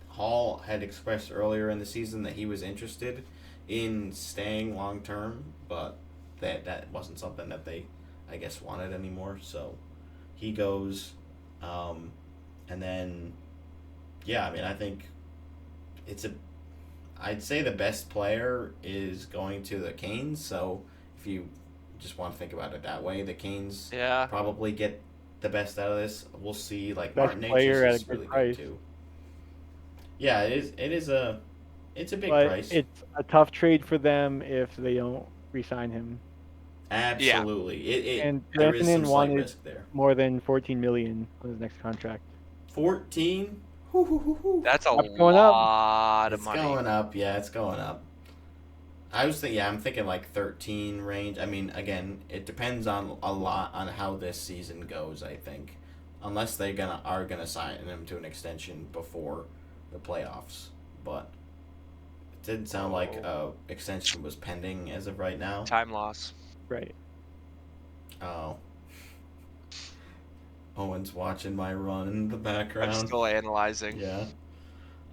Hall had expressed earlier in the season that he was interested in staying long term, but that wasn't something that they, I guess, wanted anymore. So he goes, and then, I think I'd say the best player is going to the Canes. So if you just want to think about it that way, the Canes probably get the best out of this. We'll see. Like, Best Martin player Necas at a is good really price. good too. Yeah, it's a big But price. it's a tough trade for them if they don't re-sign him. Absolutely. And there is some Rantanen slight wanted risk there. more than $14 million on his next contract. 14? That's a going up. lot of It's money. going up. Yeah, it's going up. I'm thinking like 13 range. I mean, again, it depends on a lot on how this season goes, I think. Unless they are gonna sign him to an extension before the playoffs. But it didn't sound like extension was pending as of right now. Time loss. Right. Oh. Owen's watching my run in the background. I'm still analyzing. Yeah.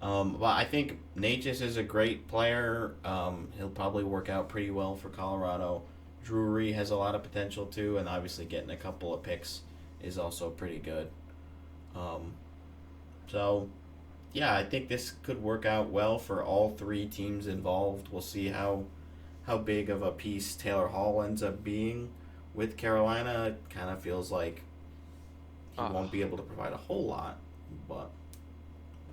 Well, I think Necas is a great player. He'll probably work out pretty well for Colorado. Drury has a lot of potential too, and obviously getting a couple of picks is also pretty good. So, yeah, I think this could work out well for all three teams involved. We'll see how big of a piece Taylor Hall ends up being with Carolina. It kind of feels like he won't be able to provide a whole lot, but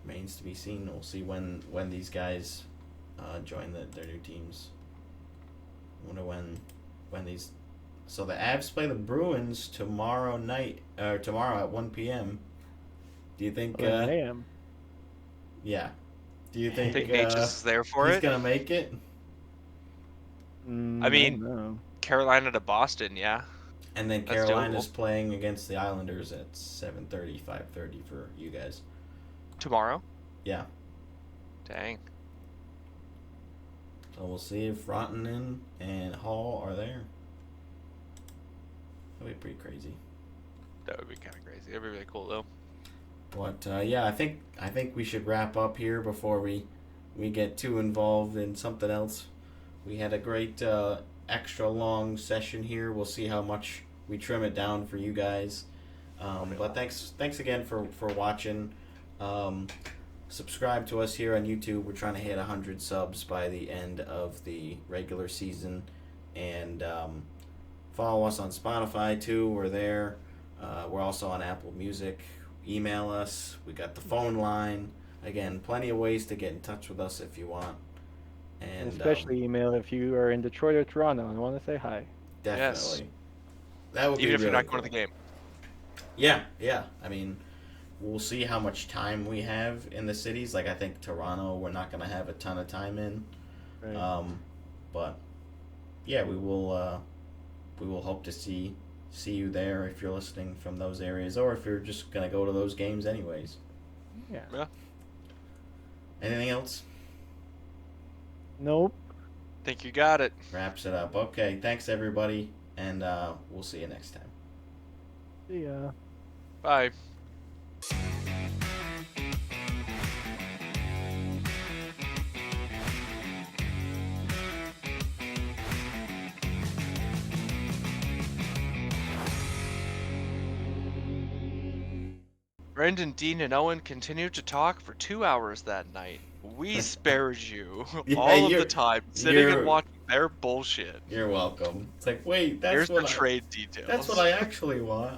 remains to be seen. We'll see when these guys join their new teams. I wonder when these. So the Avs play the Bruins tomorrow at 1 p.m. Do you think? 11 a.m. Yeah. Do you think? Necas is there for he's it? gonna make it? I mean, don't know. Carolina to Boston, yeah. And then That's Carolina's doable. playing against the Islanders at 7:30, 5:30 for you guys. Tomorrow? Yeah. Dang. So we'll see if Rantanen and Hall are there. That'd be pretty crazy. That would be kind of crazy. That'd be really cool, though. But I think we should wrap up here before we get too involved in something else. We had a great extra long session here. We'll see how much we trim it down for you guys. But thanks again for watching. Subscribe to us here on YouTube. We're trying to hit 100 subs by the end of the regular season, and follow us on Spotify too. We're there. We're also on Apple Music. Email us. We got the phone line. Again, plenty of ways to get in touch with us if you want. And especially email if you are in Detroit or Toronto and want to say hi. Definitely. Yes. That would be Even if really you're not cool. going to the game. Yeah. I mean, we'll see how much time we have in the cities. Like, I think Toronto, we're not going to have a ton of time in. Right. But yeah, we will hope to see you there if you're listening from those areas, or if you're just going to go to those games anyways. Yeah. Anything else? Nope. Think you got it. Wraps it up. Okay, thanks everybody, and we'll see you next time. See ya. Bye. Brendan, Dean, and Owen continued to talk for 2 hours that night. We spared you Yeah, all of the time sitting and you're watching their bullshit. you're welcome. It's like, wait, Here's the trade details. that's what I actually want.